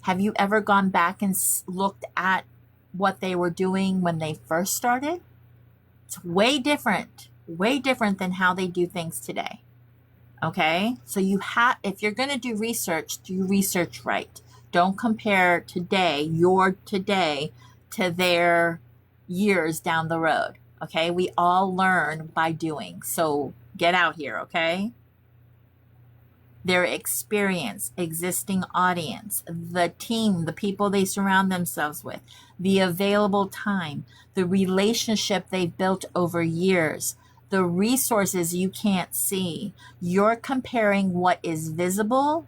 Have you ever gone back and looked at what they were doing when they first started? It's way different than how they do things today. Okay, so if you're going to do research right. Don't compare your today to their years down the road. Okay, we all learn by doing. So get out here, okay? Their experience, existing audience, the team, the people they surround themselves with, the available time, the relationship they've built over years, the resources you can't see. You're comparing what is visible,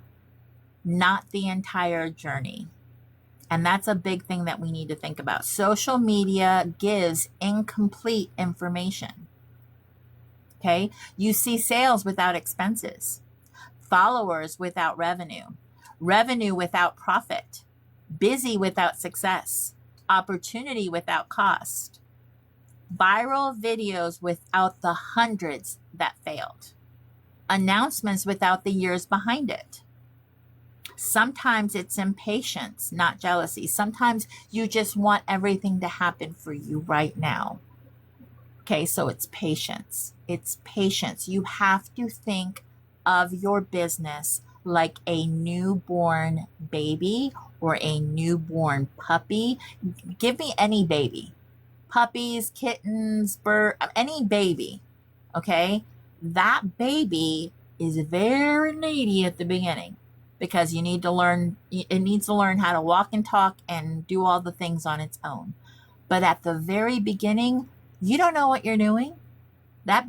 not the entire journey. And that's a big thing that we need to think about. Social media gives incomplete information. Okay? You see sales without expenses, followers without revenue, revenue without profit, busy without success, opportunity without cost, viral videos without the hundreds that failed, announcements without the years behind it. Sometimes it's impatience, not jealousy. Sometimes you just want everything to happen for you right now. Okay, so it's patience. It's patience. You have to think of your business like a newborn baby or a newborn puppy. Give me any baby. Puppies, kittens, any baby. Okay? That baby is very needy at the beginning because it needs to learn how to walk and talk and do all the things on its own. But at the very beginning, you don't know what you're doing. That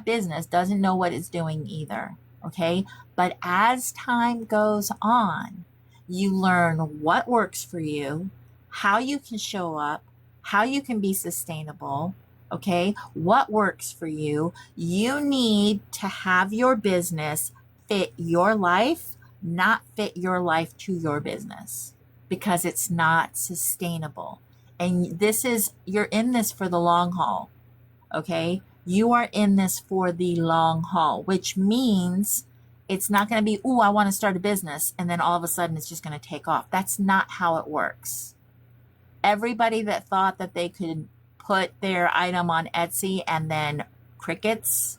business doesn't know what it's doing either. Okay. But as time goes on, you learn what works for you, how you can show up, how you can be sustainable. Okay. What works for you. You need to have your business fit your life, not fit your life to your business, because it's not sustainable. And you're in this for the long haul. Okay. You are in this for the long haul, which means it's not going to be, I want to start a business. And then all of a sudden it's just going to take off. That's not how it works. Everybody that thought that they could put their item on Etsy and then crickets,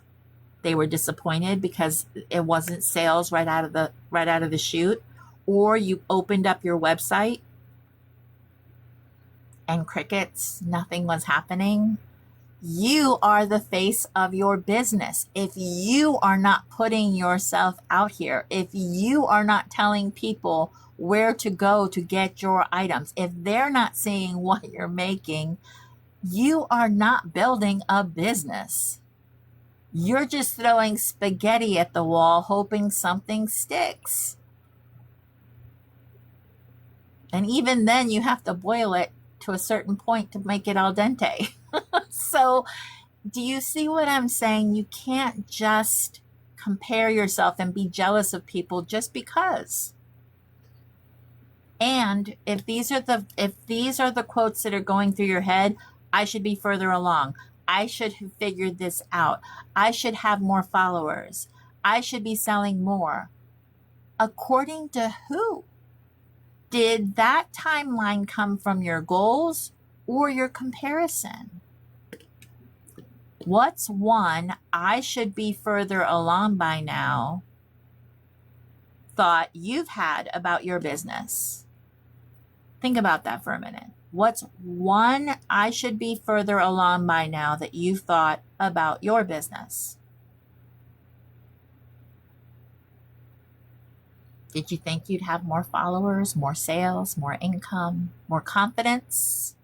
they were disappointed because it wasn't sales right out of the chute. Or you opened up your website and crickets, nothing was happening. You are the face of your business. If you are not putting yourself out here, if you are not telling people where to go to get your items, if they're not seeing what you're making, you are not building a business. You're just throwing spaghetti at the wall, hoping something sticks. And even then, you have to boil it to a certain point to make it al dente. So, do you see what I'm saying? You can't just compare yourself and be jealous of people just because. And if these are the quotes that are going through your head, I should be further along. I should have figured this out. I should have more followers. I should be selling more. According to who? Did that timeline come from your goals or your comparison? What's one I should be further along by now thought you've had about your business? Think about that for a minute. What's one I should be further along by now that you've thought about your business? Did you think you'd have more followers, more sales, more income, more confidence?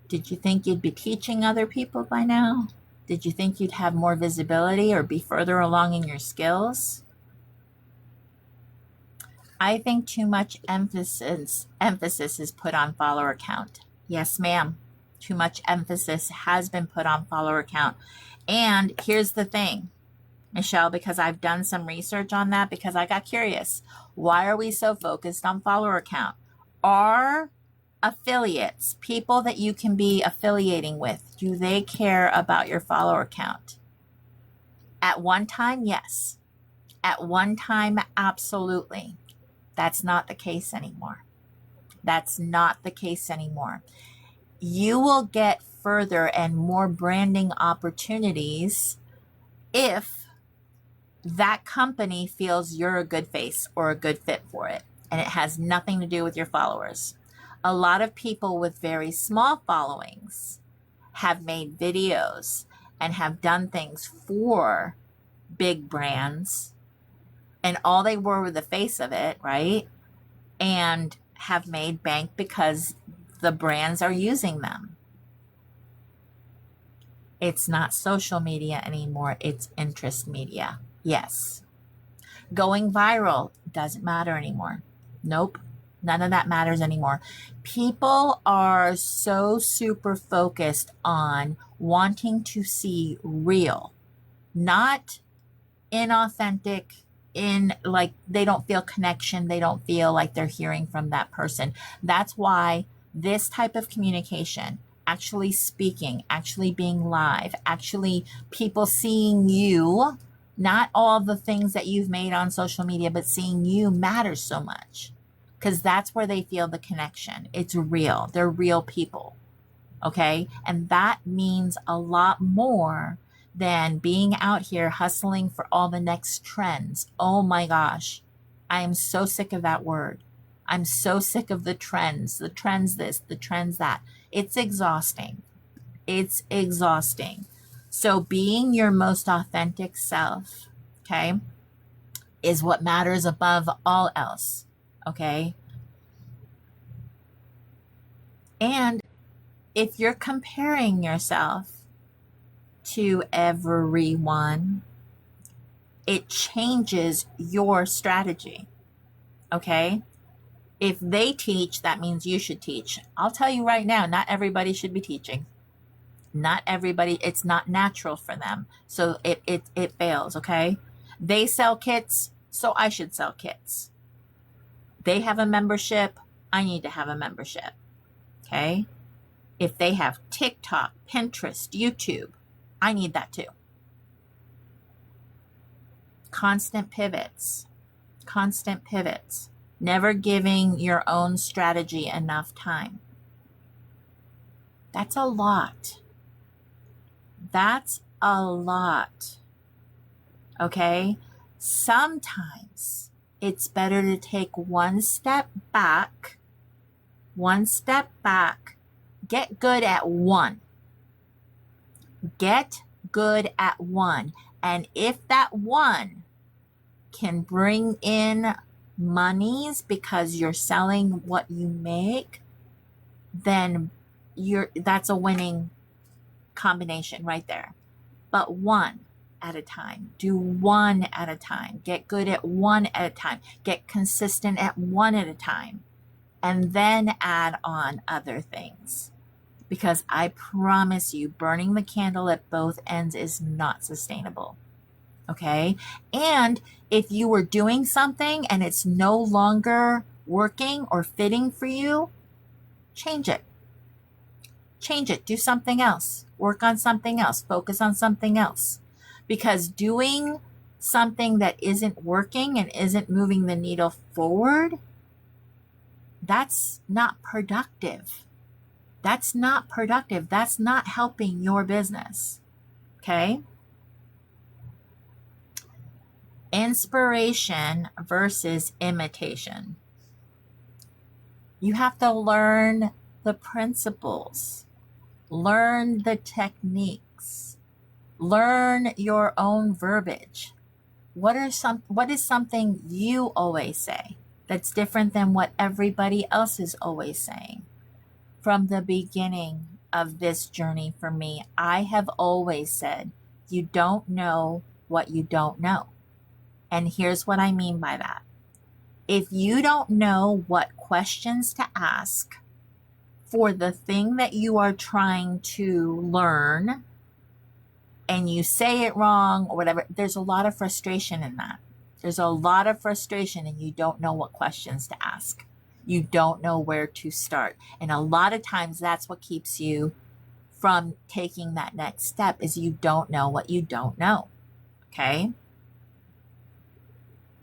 Did you think you'd be teaching other people by now? Did you think you'd have more visibility or be further along in your skills? I think too much emphasis is put on follower count. Yes, ma'am. Too much emphasis has been put on follower count. And here's the thing. Michelle, because I've done some research on that because I got curious. Why are we so focused on follower count? Are affiliates, people that you can be affiliating with, do they care about your follower count? At one time, yes. At one time, absolutely. That's not the case anymore. That's not the case anymore. You will get further and more branding opportunities if that company feels you're a good face or a good fit for it, and it has nothing to do with your followers. A lot of people with very small followings have made videos and have done things for big brands, and all they were the face of it, right? And have made bank because the brands are using them. It's not social media anymore, it's interest media. Yes. Going viral doesn't matter anymore. Nope. None of that matters anymore. People are so super focused on wanting to see real, not inauthentic, in like they don't feel connection, they don't feel like they're hearing from that person. That's why this type of communication, actually speaking, actually being live, actually people seeing you, not all the things that you've made on social media, but seeing you matters so much because that's where they feel the connection. It's real. They're real people. Okay. And that means a lot more than being out here hustling for all the next trends. Oh my gosh. I am so sick of that word. I'm so sick of the trends this, the trends that. It's exhausting. It's exhausting. So being your most authentic self, okay, is what matters above all else. Okay. And if you're comparing yourself to everyone, it changes your strategy. Okay. If they teach, that means you should teach. I'll tell you right now, not everybody should be teaching. Not everybody, it's not natural for them. So it fails. Okay. They sell kits, so I should sell kits. They have a membership, I need to have a membership. Okay. If they have TikTok, Pinterest, YouTube, I need that too. Constant pivots, never giving your own strategy enough time. That's a lot. That's a lot. Okay? Sometimes it's better to take one step back, get good at one. Get good at one. And if that one can bring in monies because you're selling what you make, then that's a winning combination right there. But one at a time. Do one at a time. Get good at one at a time. Get consistent at one at a time. And then add on other things. Because I promise you, burning the candle at both ends is not sustainable. Okay? And if you were doing something and it's no longer working or fitting for you, change it. Change it. Do something else. Work on something else. Focus on something else. Because doing something that isn't working and isn't moving the needle forward, that's not productive. That's not productive. That's not helping your business. Okay? Inspiration versus imitation. You have to learn the principles, learn the techniques, learn your own verbiage. What is something you always say that's different than what everybody else is always saying? From the beginning of this journey for me, I have always said, you don't know what you don't know. And here's what I mean by that. If you don't know what questions to ask for the thing that you are trying to learn, and you say it wrong or whatever, there's a lot of frustration in that. There's a lot of frustration, and you don't know what questions to ask. You don't know where to start. And a lot of times that's what keeps you from taking that next step, is you don't know what you don't know. Okay?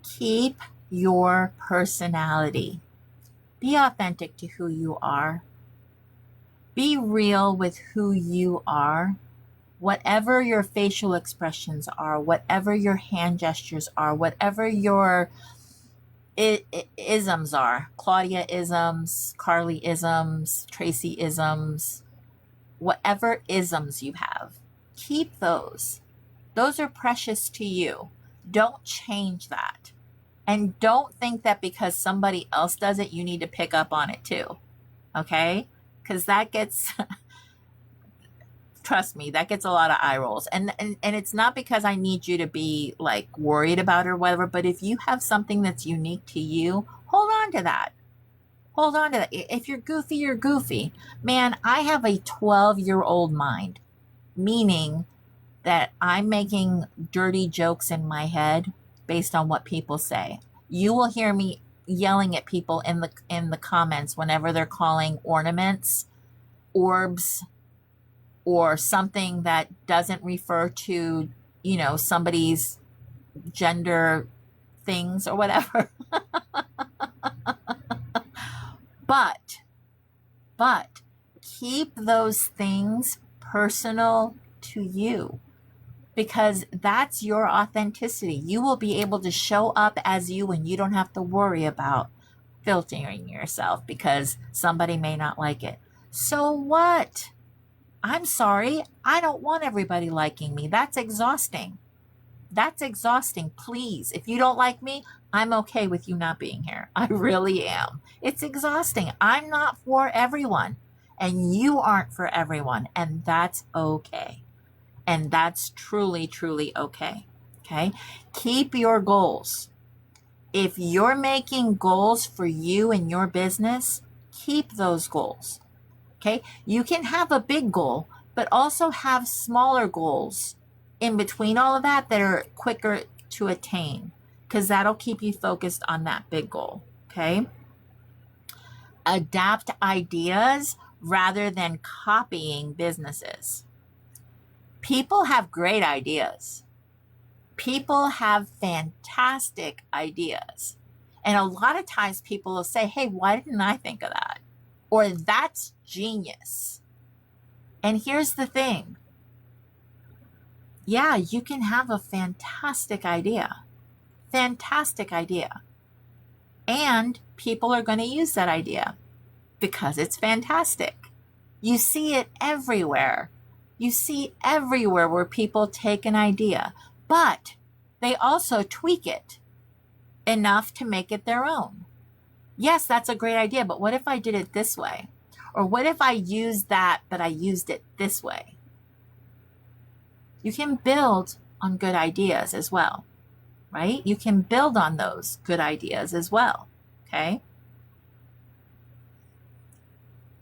Keep your personality. Be authentic to who you are. Be real with who you are. Whatever your facial expressions are, whatever your hand gestures are, whatever your isms are, Claudia isms, Carly isms, Tracy isms, whatever isms you have, keep those. Those are precious to you. Don't change that. And don't think that because somebody else does it, you need to pick up on it too. Okay? Because that gets, trust me, that gets a lot of eye rolls. And it's not because I need you to be like worried about it or whatever, but if you have something that's unique to you, hold on to that. Hold on to that. If you're goofy, you're goofy. Man, I have a 12-year-old mind, meaning that I'm making dirty jokes in my head based on what people say. You will hear me yelling at people in the comments whenever they're calling ornaments orbs or something that doesn't refer to, somebody's gender things or whatever. But keep those things personal to you, because that's your authenticity. You will be able to show up as you, and you don't have to worry about filtering yourself because somebody may not like it. So what? I'm sorry. I don't want everybody liking me. That's exhausting. That's exhausting. Please, if you don't like me, I'm okay with you not being here. I really am. It's exhausting. I'm not for everyone, and you aren't for everyone, and that's okay. And that's truly, truly okay. Okay? Keep your goals. If you're making goals for you and your business, keep those goals. Okay? You can have a big goal, but also have smaller goals in between all of that are quicker to attain, because that'll keep you focused on that big goal. Okay? Adapt ideas rather than copying businesses. People have great ideas. People have fantastic ideas. And a lot of times people will say, hey, why didn't I think of that? Or that's genius. And here's the thing. Yeah, you can have a fantastic idea. Fantastic idea. And people are going to use that idea because it's fantastic. You see it everywhere. You see everywhere where people take an idea, but they also tweak it enough to make it their own. Yes, that's a great idea, but what if I did it this way? Or what if I used that, but I used it this way? You can build on good ideas as well, right? You can build on those good ideas as well, okay?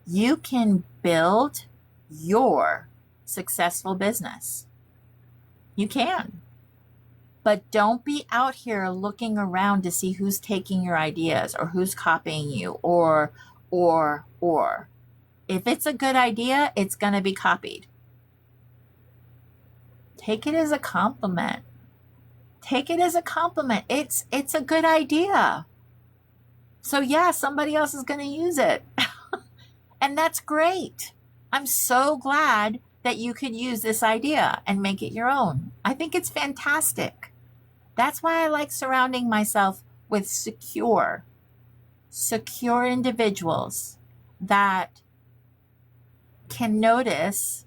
You can build your successful business. You can. But don't be out here looking around to see who's taking your ideas or who's copying you or. If it's a good idea, it's going to be copied. Take it as a compliment. Take it as a compliment. It's a good idea. So yeah, somebody else is going to use it. And that's great. I'm so glad that you could use this idea and make it your own. I think it's fantastic. That's why I like surrounding myself with secure individuals that can notice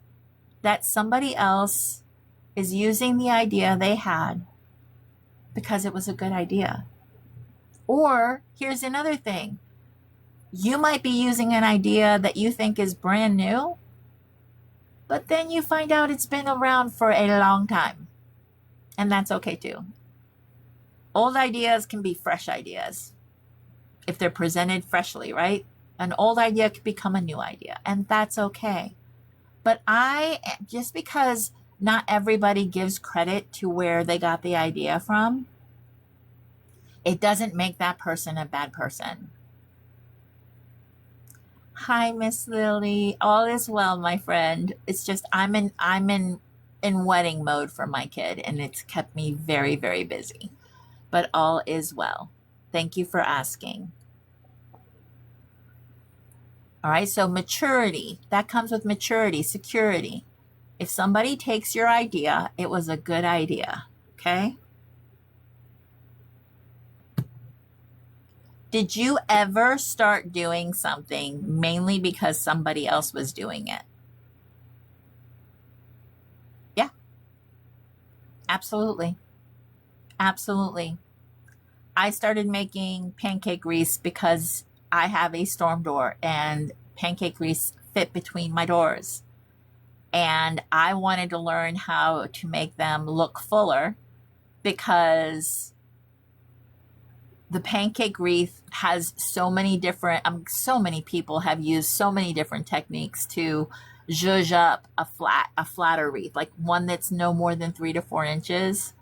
that somebody else is using the idea they had because it was a good idea. Or here's another thing. You might be using an idea that you think is brand new, but then you find out it's been around for a long time. And that's okay too. Old ideas can be fresh ideas if they're presented freshly, right? An old idea could become a new idea, and that's okay. But just because Not everybody gives credit to where they got the idea from. It doesn't make that person a bad person. Hi, Miss Lily. All is well, my friend. It's just I'm in wedding mode for my kid, and it's kept me very, very busy. But all is well. Thank you for asking. All right, so maturity, that comes with maturity, security. If somebody takes your idea, it was a good idea. Okay? Did you ever start doing something mainly because somebody else was doing it? Yeah, absolutely. Absolutely. I started making pancake grease because I have a storm door and pancake grease fit between my doors. And I wanted to learn how to make them look fuller because the pancake wreath has so many different, so many people have used so many different techniques to zhuzh up a flatter wreath, like one that's no more than 3 to 4 inches.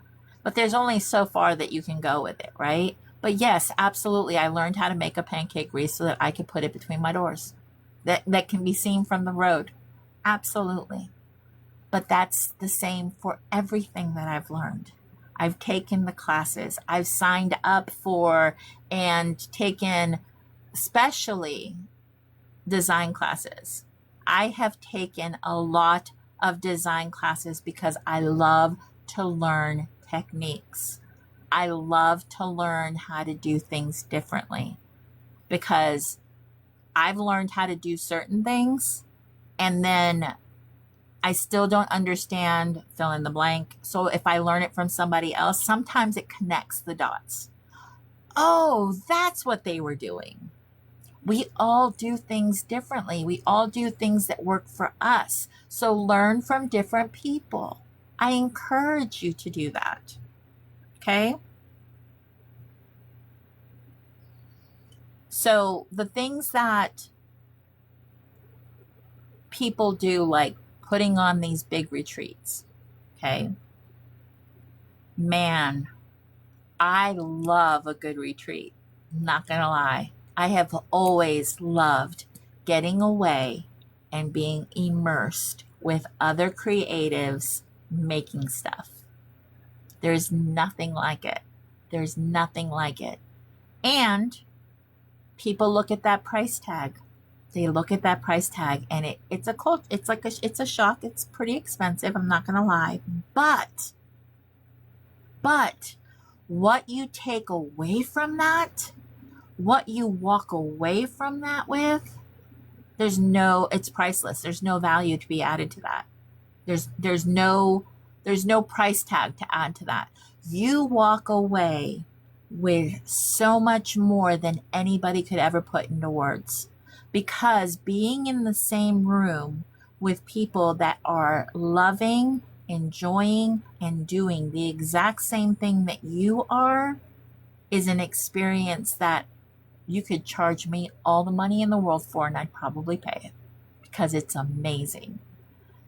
But there's only so far that you can go with it, right? But yes, absolutely. I learned how to make a pancake wreath so that I could put it between my doors that can be seen from the road. Absolutely. But that's the same for everything that I've learned. I've taken the classes, I've signed up for and taken, especially design classes. I have taken a lot of design classes because I love to learn techniques. I love to learn how to do things differently because I've learned how to do certain things and then I still don't understand fill in the blank. So if I learn it from somebody else, sometimes it connects the dots. Oh, that's what they were doing. We all do things differently. We all do things that work for us. So learn from different people. I encourage you to do that. Okay? So the things that people do, like putting on these big retreats, okay? Man, I love a good retreat. Not gonna lie. I have always loved getting away and being immersed with other creatives making stuff. There's nothing like it. There's nothing like it. And people look at that price tag. They look at that price tag and it's a cult, it's a shock. It's pretty expensive, I'm not gonna lie. But what you take away from that, what you walk away from that with, it's priceless. There's no value to be added to that. There's no price tag to add to that. You walk away with so much more than anybody could ever put into words. Because being in the same room with people that are loving, enjoying, and doing the exact same thing that you are is an experience that you could charge me all the money in the world for, and I'd probably pay it because it's amazing.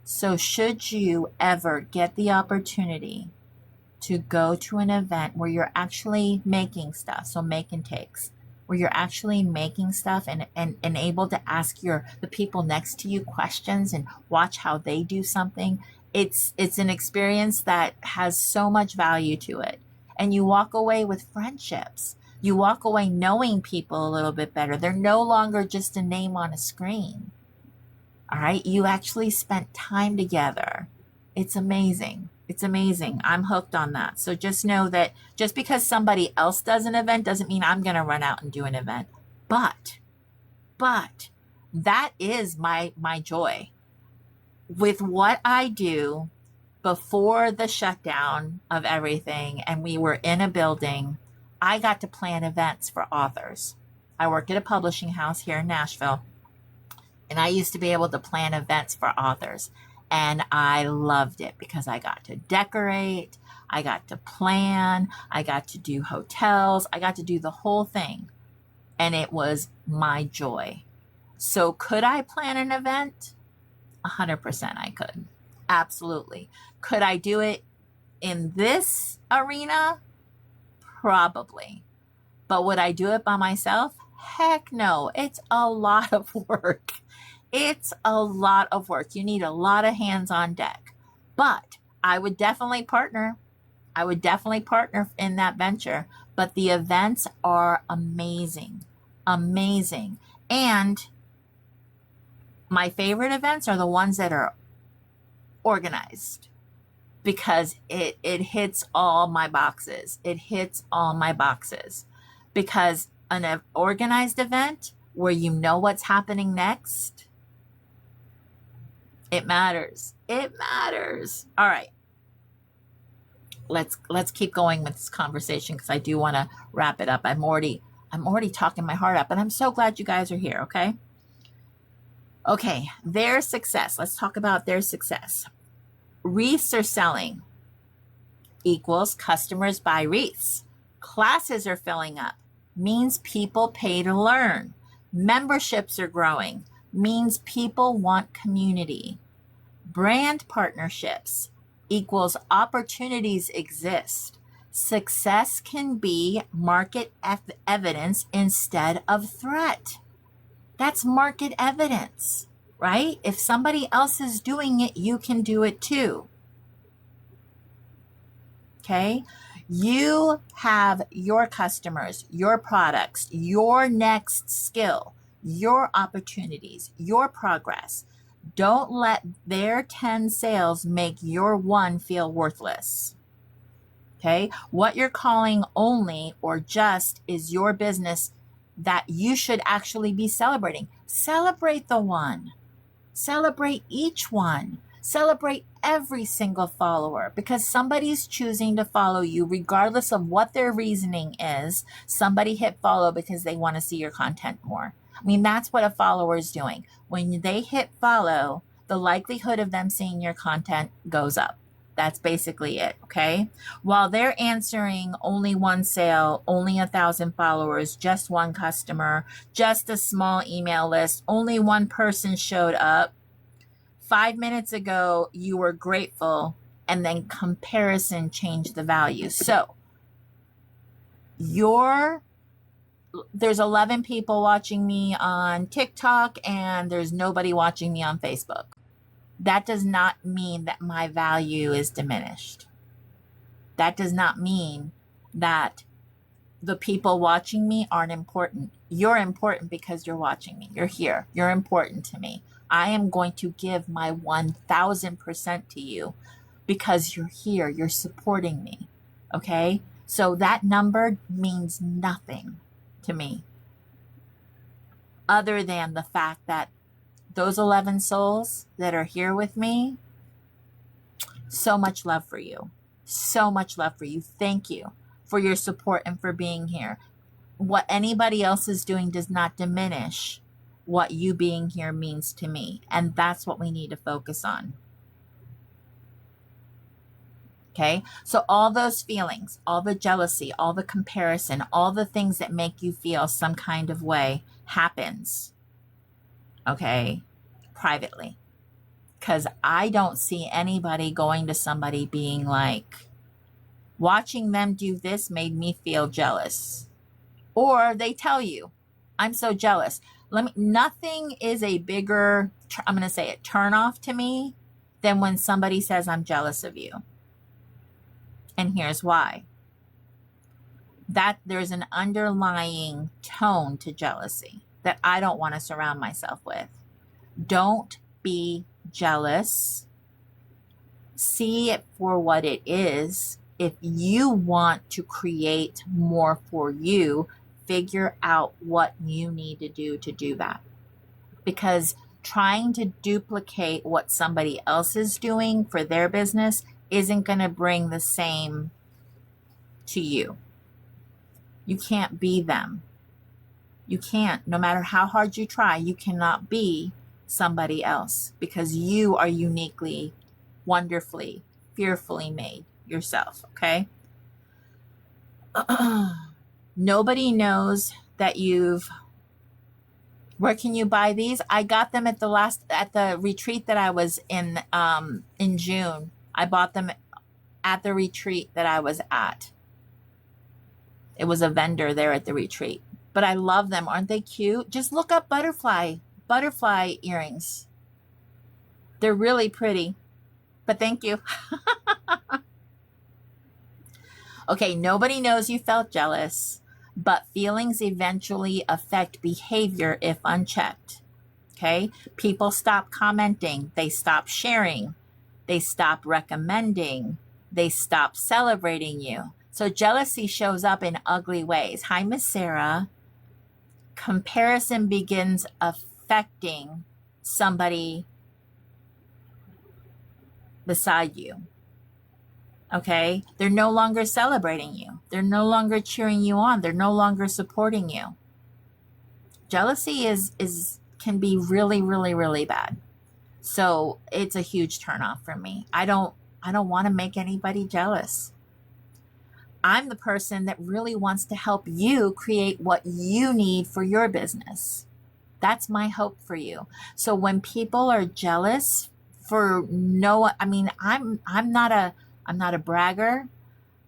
So, should you ever get the opportunity to go to an event where you're actually making stuff, so make and takes, where you're actually making stuff and able to ask the people next to you questions and watch how they do something, it's an experience that has so much value to it. And you walk away with friendships. You walk away knowing people a little bit better. They're no longer just a name on a screen. All right. You actually spent time together. It's amazing. It's amazing. I'm hooked on that. So just know that just because somebody else does an event doesn't mean I'm going to run out and do an event. But that is my joy. With what I do before the shutdown of everything and we were in a building, I got to plan events for authors. I worked at a publishing house here in Nashville, and I used to be able to plan events for authors. And I loved it because I got to decorate, I got to plan, I got to do hotels, I got to do the whole thing. And it was my joy. So could I plan an event? 100% I could. Absolutely. Could I do it in this arena? Probably. But would I do it by myself? Heck no. It's a lot of work. It's a lot of work. You need a lot of hands on deck. But I would definitely partner. I would definitely partner in that venture. But the events are amazing. Amazing. And my favorite events are the ones that are organized, because it hits all my boxes. It hits all my boxes. Because an organized event where you know what's happening next, it matters. It matters. All right. Let's keep going with this conversation, because I do want to wrap it up. I'm already talking my heart up, and I'm so glad you guys are here, okay? Okay, their success. Let's talk about their success. Wreaths are selling equals customers buy wreaths. Classes are filling up, means people pay to learn. Memberships are growing, means people want community. Brand partnerships equals opportunities exist. Success can be market evidence instead of threat. That's market evidence, right? If somebody else is doing it, you can do it too. Okay? You have your customers, your products, your next skill, your opportunities, your progress. Don't let their 10 sales make your one feel worthless. Okay? What you're calling only or just is your business that you should actually be celebrating. Celebrate the one. Celebrate each one. Celebrate every single follower, because somebody's choosing to follow you regardless of what their reasoning is. Somebody hit follow because they want to see your content more. I mean, that's what a follower is doing. When they hit follow, the likelihood of them seeing your content goes up. That's basically it, okay? While they're answering only one sale, only 1,000 followers, just one customer, just a small email list, only one person showed up. 5 minutes ago, you were grateful, and then comparison changed the value. So there's 11 people watching me on TikTok, and there's nobody watching me on Facebook. That does not mean that my value is diminished. That does not mean that the people watching me aren't important. You're important because you're watching me. You're here. You're important to me. I am going to give my 1,000% to you because you're here. You're supporting me. Okay? So that number means nothing to me other than the fact that those 11 souls that are here with me, so much love for you. So much love for you. Thank you for your support and for being here. What anybody else is doing does not diminish what you being here means to me. And that's what we need to focus on. Okay? So all those feelings, all the jealousy, all the comparison, all the things that make you feel some kind of way happens. Okay? Privately. Because I don't see anybody going to somebody being like, watching them do this made me feel jealous. Or they tell you, I'm so jealous. Nothing is a bigger, I'm going to say it, turn off to me than when somebody says I'm jealous of you. And here's why. That there's an underlying tone to jealousy that I don't want to surround myself with. Don't be jealous. See it for what it is. If you want to create more for you, figure out what you need to do that. Because trying to duplicate what somebody else is doing for their business isn't going to bring the same to you. You can't be them. You can't. No matter how hard you try, you cannot be somebody else, because you are uniquely, wonderfully, fearfully made yourself, okay? Nobody knows that you've Where can you buy these? I got them at the retreat that I was in June. I bought them at the retreat that I was at. It was a vendor there at the retreat. But I love them. Aren't they cute? Just look up butterfly earrings. They're really pretty. But thank you. Okay, nobody knows you felt jealous, but feelings eventually affect behavior if unchecked. Okay, people stop commenting, they stop sharing, they stop recommending, they stop celebrating you. So jealousy shows up in ugly ways. Hi, Miss Sarah. Comparison begins affecting somebody beside you. Okay, they're no longer celebrating you, they're no longer cheering you on, they're no longer supporting you. Jealousy is can be really, really, really bad. So it's a huge turnoff for me. I don't want to make anybody jealous. I'm the person that really wants to help you create what you need for your business. That's my hope for you. So when people are jealous for no, I mean, I'm not a bragger.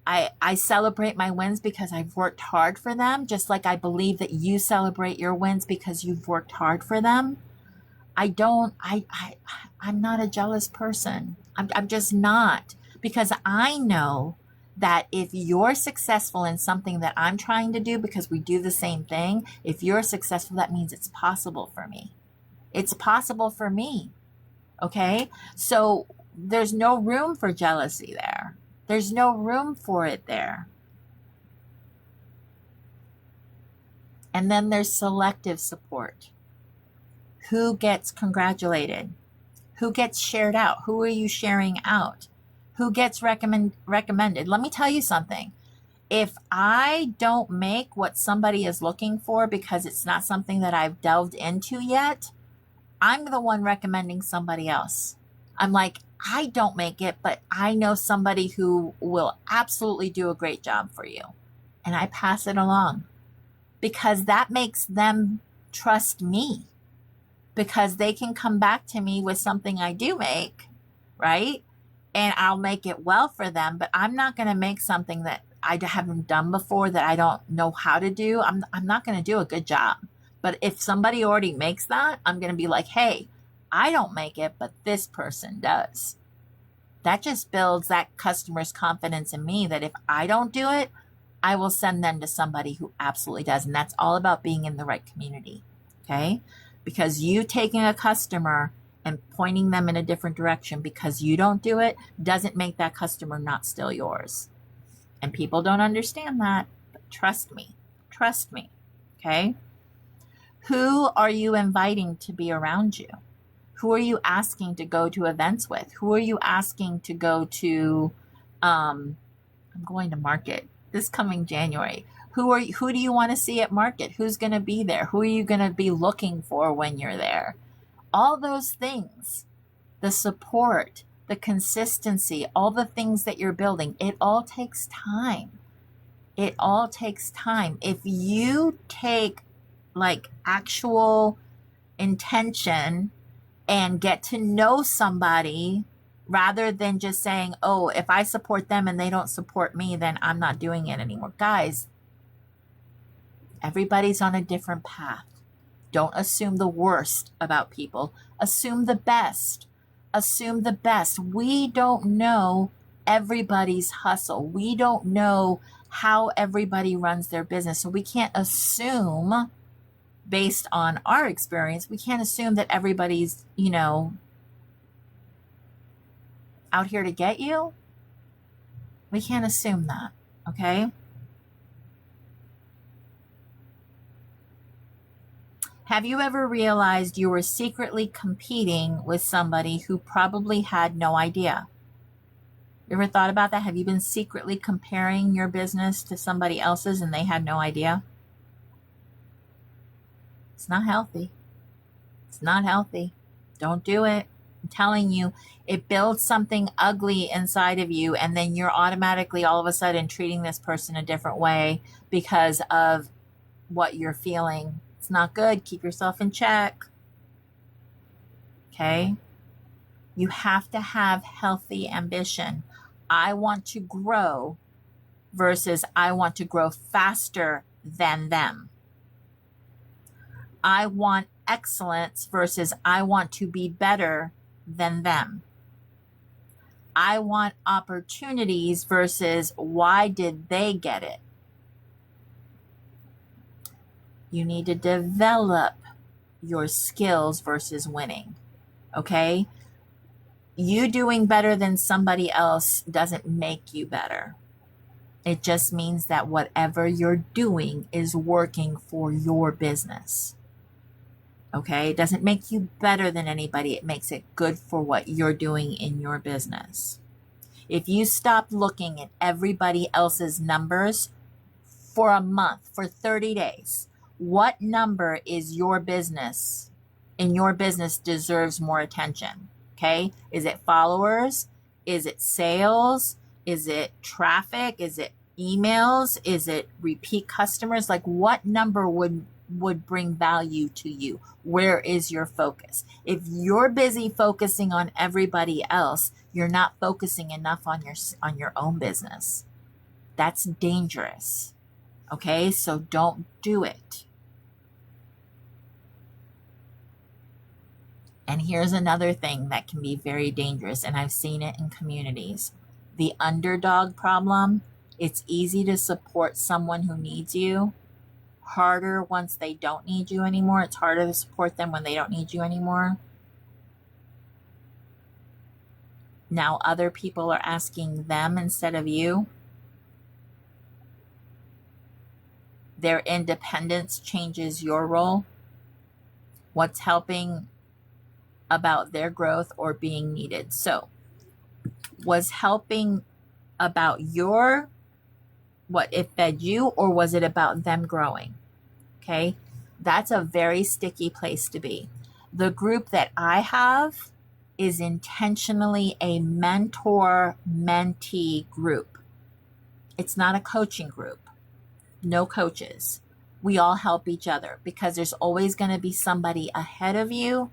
I celebrate my wins because I've worked hard for them, just like I believe that you celebrate your wins because you've worked hard for them. I'm not a jealous person. I'm just not, because I know that if you're successful in something that I'm trying to do, because we do the same thing, if you're successful, that means it's possible for me. It's possible for me. Okay. So there's no room for jealousy there. There's no room for it there. And then there's selective support. Who gets congratulated? Who gets shared out? Who are you sharing out? Who gets recommended? Let me tell you something. If I don't make what somebody is looking for because it's not something that I've delved into yet, I'm the one recommending somebody else. I'm like, I don't make it, but I know somebody who will absolutely do a great job for you. And I pass it along because that makes them trust me, because they can come back to me with something I do make, right? And I'll make it well for them, but I'm not going to make something that I haven't done before, that I don't know how to do. I'm not going to do a good job. But if somebody already makes that, I'm going to be like, hey, I don't make it, but this person does. That just builds that customer's confidence in me that if I don't do it, I will send them to somebody who absolutely does. And that's all about being in the right community. Okay? Because you taking a customer and pointing them in a different direction because you don't do it doesn't make that customer not still yours. And people don't understand that. But trust me. Trust me. Okay? Who are you inviting to be around you? Who are you asking to go to events with? Who are you asking to go to? I'm going to market this coming January. Who do you want to see at market? Who's going to be there? Who are you going to be looking for when you're there? All those things, the support, the consistency, all the things that you're building, it all takes time. It all takes time. If you take like actual intention and get to know somebody rather than just saying, oh, if I support them and they don't support me, then I'm not doing it anymore. Guys, everybody's on a different path. Don't assume the worst about people. Assume the best. Assume the best. We don't know everybody's hustle. We don't know how everybody runs their business. So we can't assume, based on our experience, we can't assume that everybody's, out here to get you. We can't assume that, okay? Have you ever realized you were secretly competing with somebody who probably had no idea? You ever thought about that? Have you been secretly comparing your business to somebody else's and they had no idea? It's not healthy. It's not healthy. Don't do it. I'm telling you, it builds something ugly inside of you, and then you're automatically all of a sudden treating this person a different way because of what you're feeling It's not good. Keep yourself in check. Okay? You have to have healthy ambition. I want to grow versus I want to grow faster than them. I want excellence versus I want to be better than them. I want opportunities versus why did they get it? You need to develop your skills versus winning. Okay? You doing better than somebody else doesn't make you better. It just means that whatever you're doing is working for your business. Okay? It doesn't make you better than anybody. It makes it good for what you're doing in your business. If you stop looking at everybody else's numbers for a month, for 30 days, what number is your business in your business deserves more attention? Okay? Is it followers? Is it sales? Is it traffic? Is it emails? Is it repeat customers? Like, what number would bring value to you? Where is your focus? If you're busy focusing on everybody else, you're not focusing enough on your own business. That's dangerous. Okay? So don't do it. And here's another thing that can be very dangerous, and I've seen it in communities. The underdog problem. It's easy to support someone who needs you. Harder once they don't need you anymore. It's harder to support them when they don't need you anymore. Now other people are asking them instead of you. Their independence changes your role. What's helping about their growth or being needed? So, was helping about what it fed you, or was it about them growing? Okay, that's a very sticky place to be. The group that I have is intentionally a mentor-mentee group. It's not a coaching group. No coaches. We all help each other because there's always going to be somebody ahead of you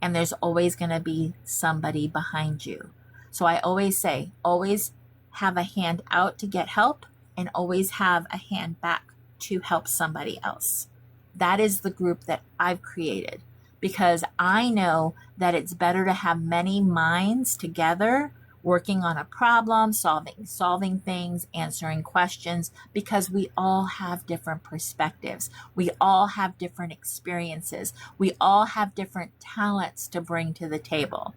and there's always going to be somebody behind you. So I always say, always have a hand out to get help and always have a hand back to help somebody else. That is the group that I've created because I know that it's better to have many minds together working on a problem, solving things, answering questions, because we all have different perspectives. We all have different experiences. We all have different talents to bring to the table.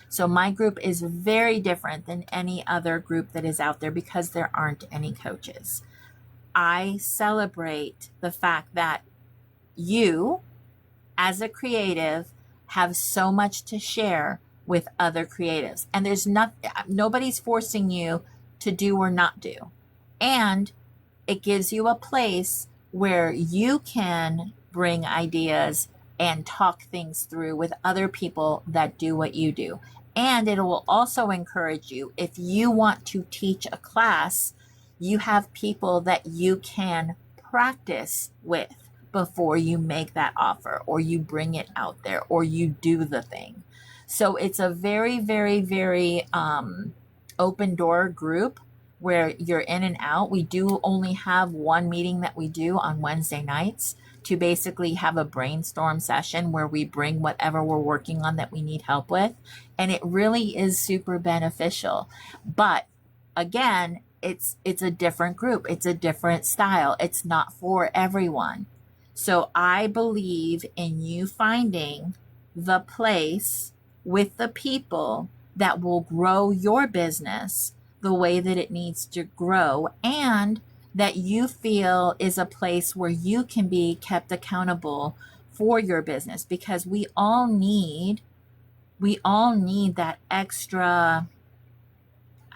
So my group is very different than any other group that is out there because there aren't any coaches. I celebrate the fact that you, as a creative, have so much to share with other creatives. And nobody's forcing you to do or not do. And it gives you a place where you can bring ideas and talk things through with other people that do what you do. And it will also encourage you, if you want to teach a class, you have people that you can practice with before you make that offer or you bring it out there or you do the thing. So it's a very, very, very open door group where you're in and out. We do only have one meeting that we do on Wednesday nights to basically have a brainstorm session where we bring whatever we're working on that we need help with. And it really is super beneficial. But again, it's a different group. It's a different style. It's not for everyone. So I believe in you finding the place with the people that will grow your business the way that it needs to grow and that you feel is a place where you can be kept accountable for your business, because we all need that extra,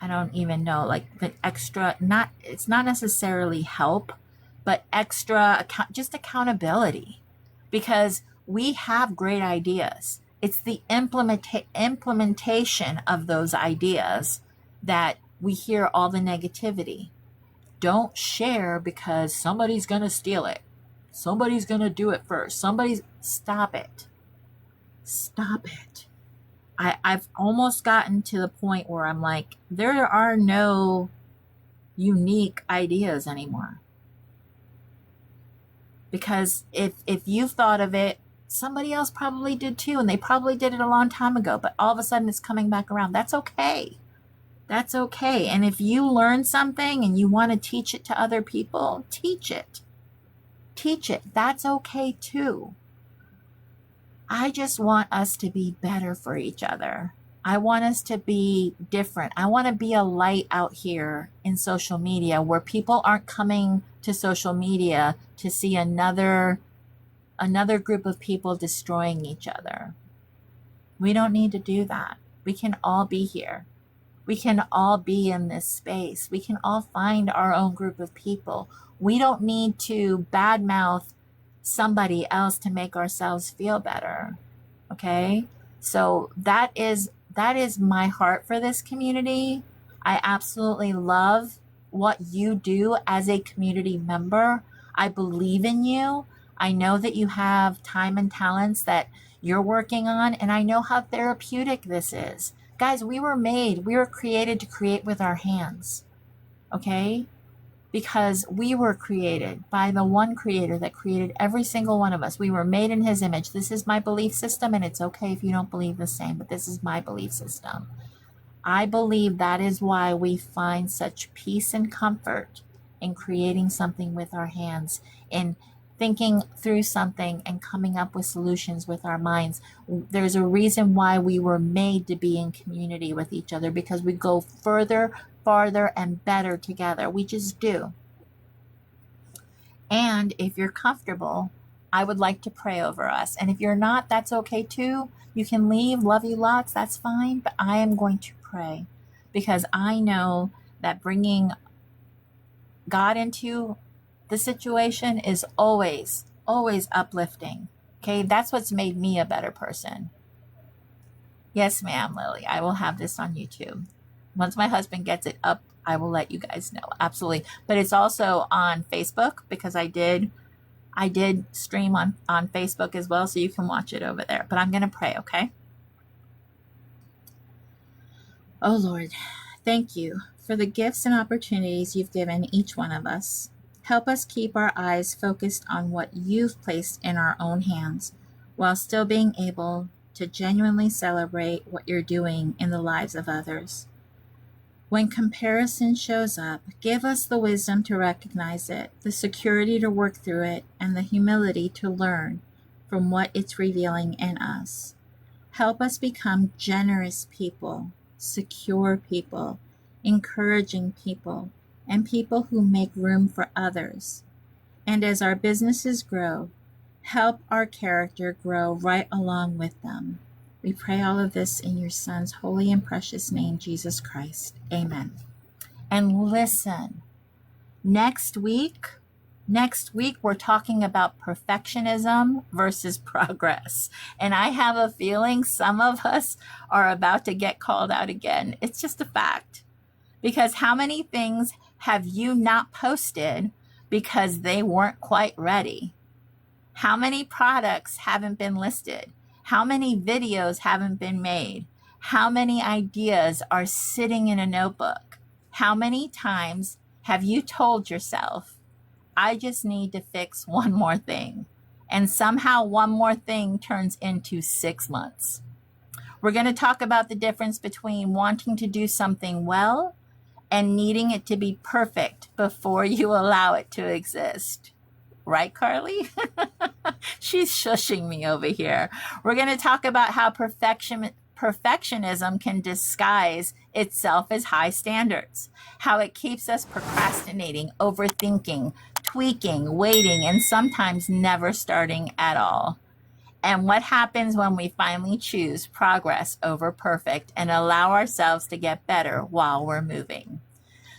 I don't even know, like the extra, it's not necessarily help, but extra just accountability, because we have great ideas. It's the implementation of those ideas that we hear all the negativity. Don't share because somebody's going to steal it. Somebody's going to do it first. Stop it. Stop it. I've almost gotten to the point where I'm like, there are no unique ideas anymore. Because if you've thought of it, somebody else probably did too, and they probably did it a long time ago, but all of a sudden it's coming back around. That's okay. That's okay. And if you learn something and you want to teach it to other people, teach it. Teach it. That's okay too. I just want us to be better for each other. I want us to be different. I want to be a light out here in social media where people aren't coming to social media to see another group of people destroying each other. We don't need to do that. We can all be here. We can all be in this space. We can all find our own group of people. We don't need to badmouth somebody else to make ourselves feel better. Okay? So that is my heart for this community. I absolutely love what you do as a community member. I believe in you. I know that you have time and talents that you're working on, and I know how therapeutic this is. Guys, we were created to create with our hands. Okay? Because we were created by the one creator that created every single one of us. We were made in his image. This is my belief system, and it's okay if you don't believe the same, but this is my belief system. I believe that is why we find such peace and comfort in creating something with our hands, in thinking through something and coming up with solutions with our minds. There's a reason why we were made to be in community with each other, because we go further, farther, and better together. We just do. And if you're comfortable, I would like to pray over us. And if you're not, that's okay too. You can leave. Love you lots. That's fine. But I am going to pray, because I know that bringing God into the situation is always, always uplifting. Okay, that's what's made me a better person. Yes, ma'am, Lily. I will have this on YouTube. Once my husband gets it up, I will let you guys know. Absolutely. But it's also on Facebook, because I did stream on Facebook as well, so you can watch it over there. But I'm going to pray, okay? Oh, Lord, thank you for the gifts and opportunities you've given each one of us. Help us keep our eyes focused on what you've placed in our own hands, while still being able to genuinely celebrate what you're doing in the lives of others. When comparison shows up, give us the wisdom to recognize it, the security to work through it, and the humility to learn from what it's revealing in us. Help us become generous people, secure people, encouraging people, and people who make room for others. And as our businesses grow, help our character grow right along with them. We pray all of this in your Son's holy and precious name, Jesus Christ. Amen. And listen, next week, we're talking about perfectionism versus progress. And I have a feeling some of us are about to get called out again. It's just a fact. Because how many things have you not posted because they weren't quite ready? How many products haven't been listed? How many videos haven't been made? How many ideas are sitting in a notebook? How many times have you told yourself, I just need to fix one more thing? And somehow one more thing turns into 6 months. We're going to talk about the difference between wanting to do something well and needing it to be perfect before you allow it to exist. Right, Carly? She's shushing me over here. We're going to talk about how perfectionism can disguise itself as high standards, how it keeps us procrastinating, overthinking, tweaking, waiting, and sometimes never starting at all. And what happens when we finally choose progress over perfect and allow ourselves to get better while we're moving.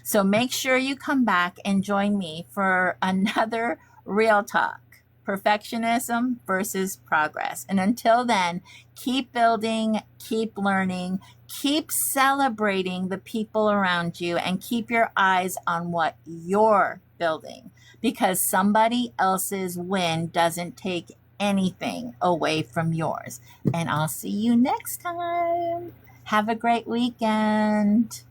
So make sure you come back and join me for another Real Talk, perfectionism versus progress. And until then, keep building, keep learning, keep celebrating the people around you, and keep your eyes on what you're building. because somebody else's win doesn't take anything away from yours. And I'll see you next time. Have a great weekend.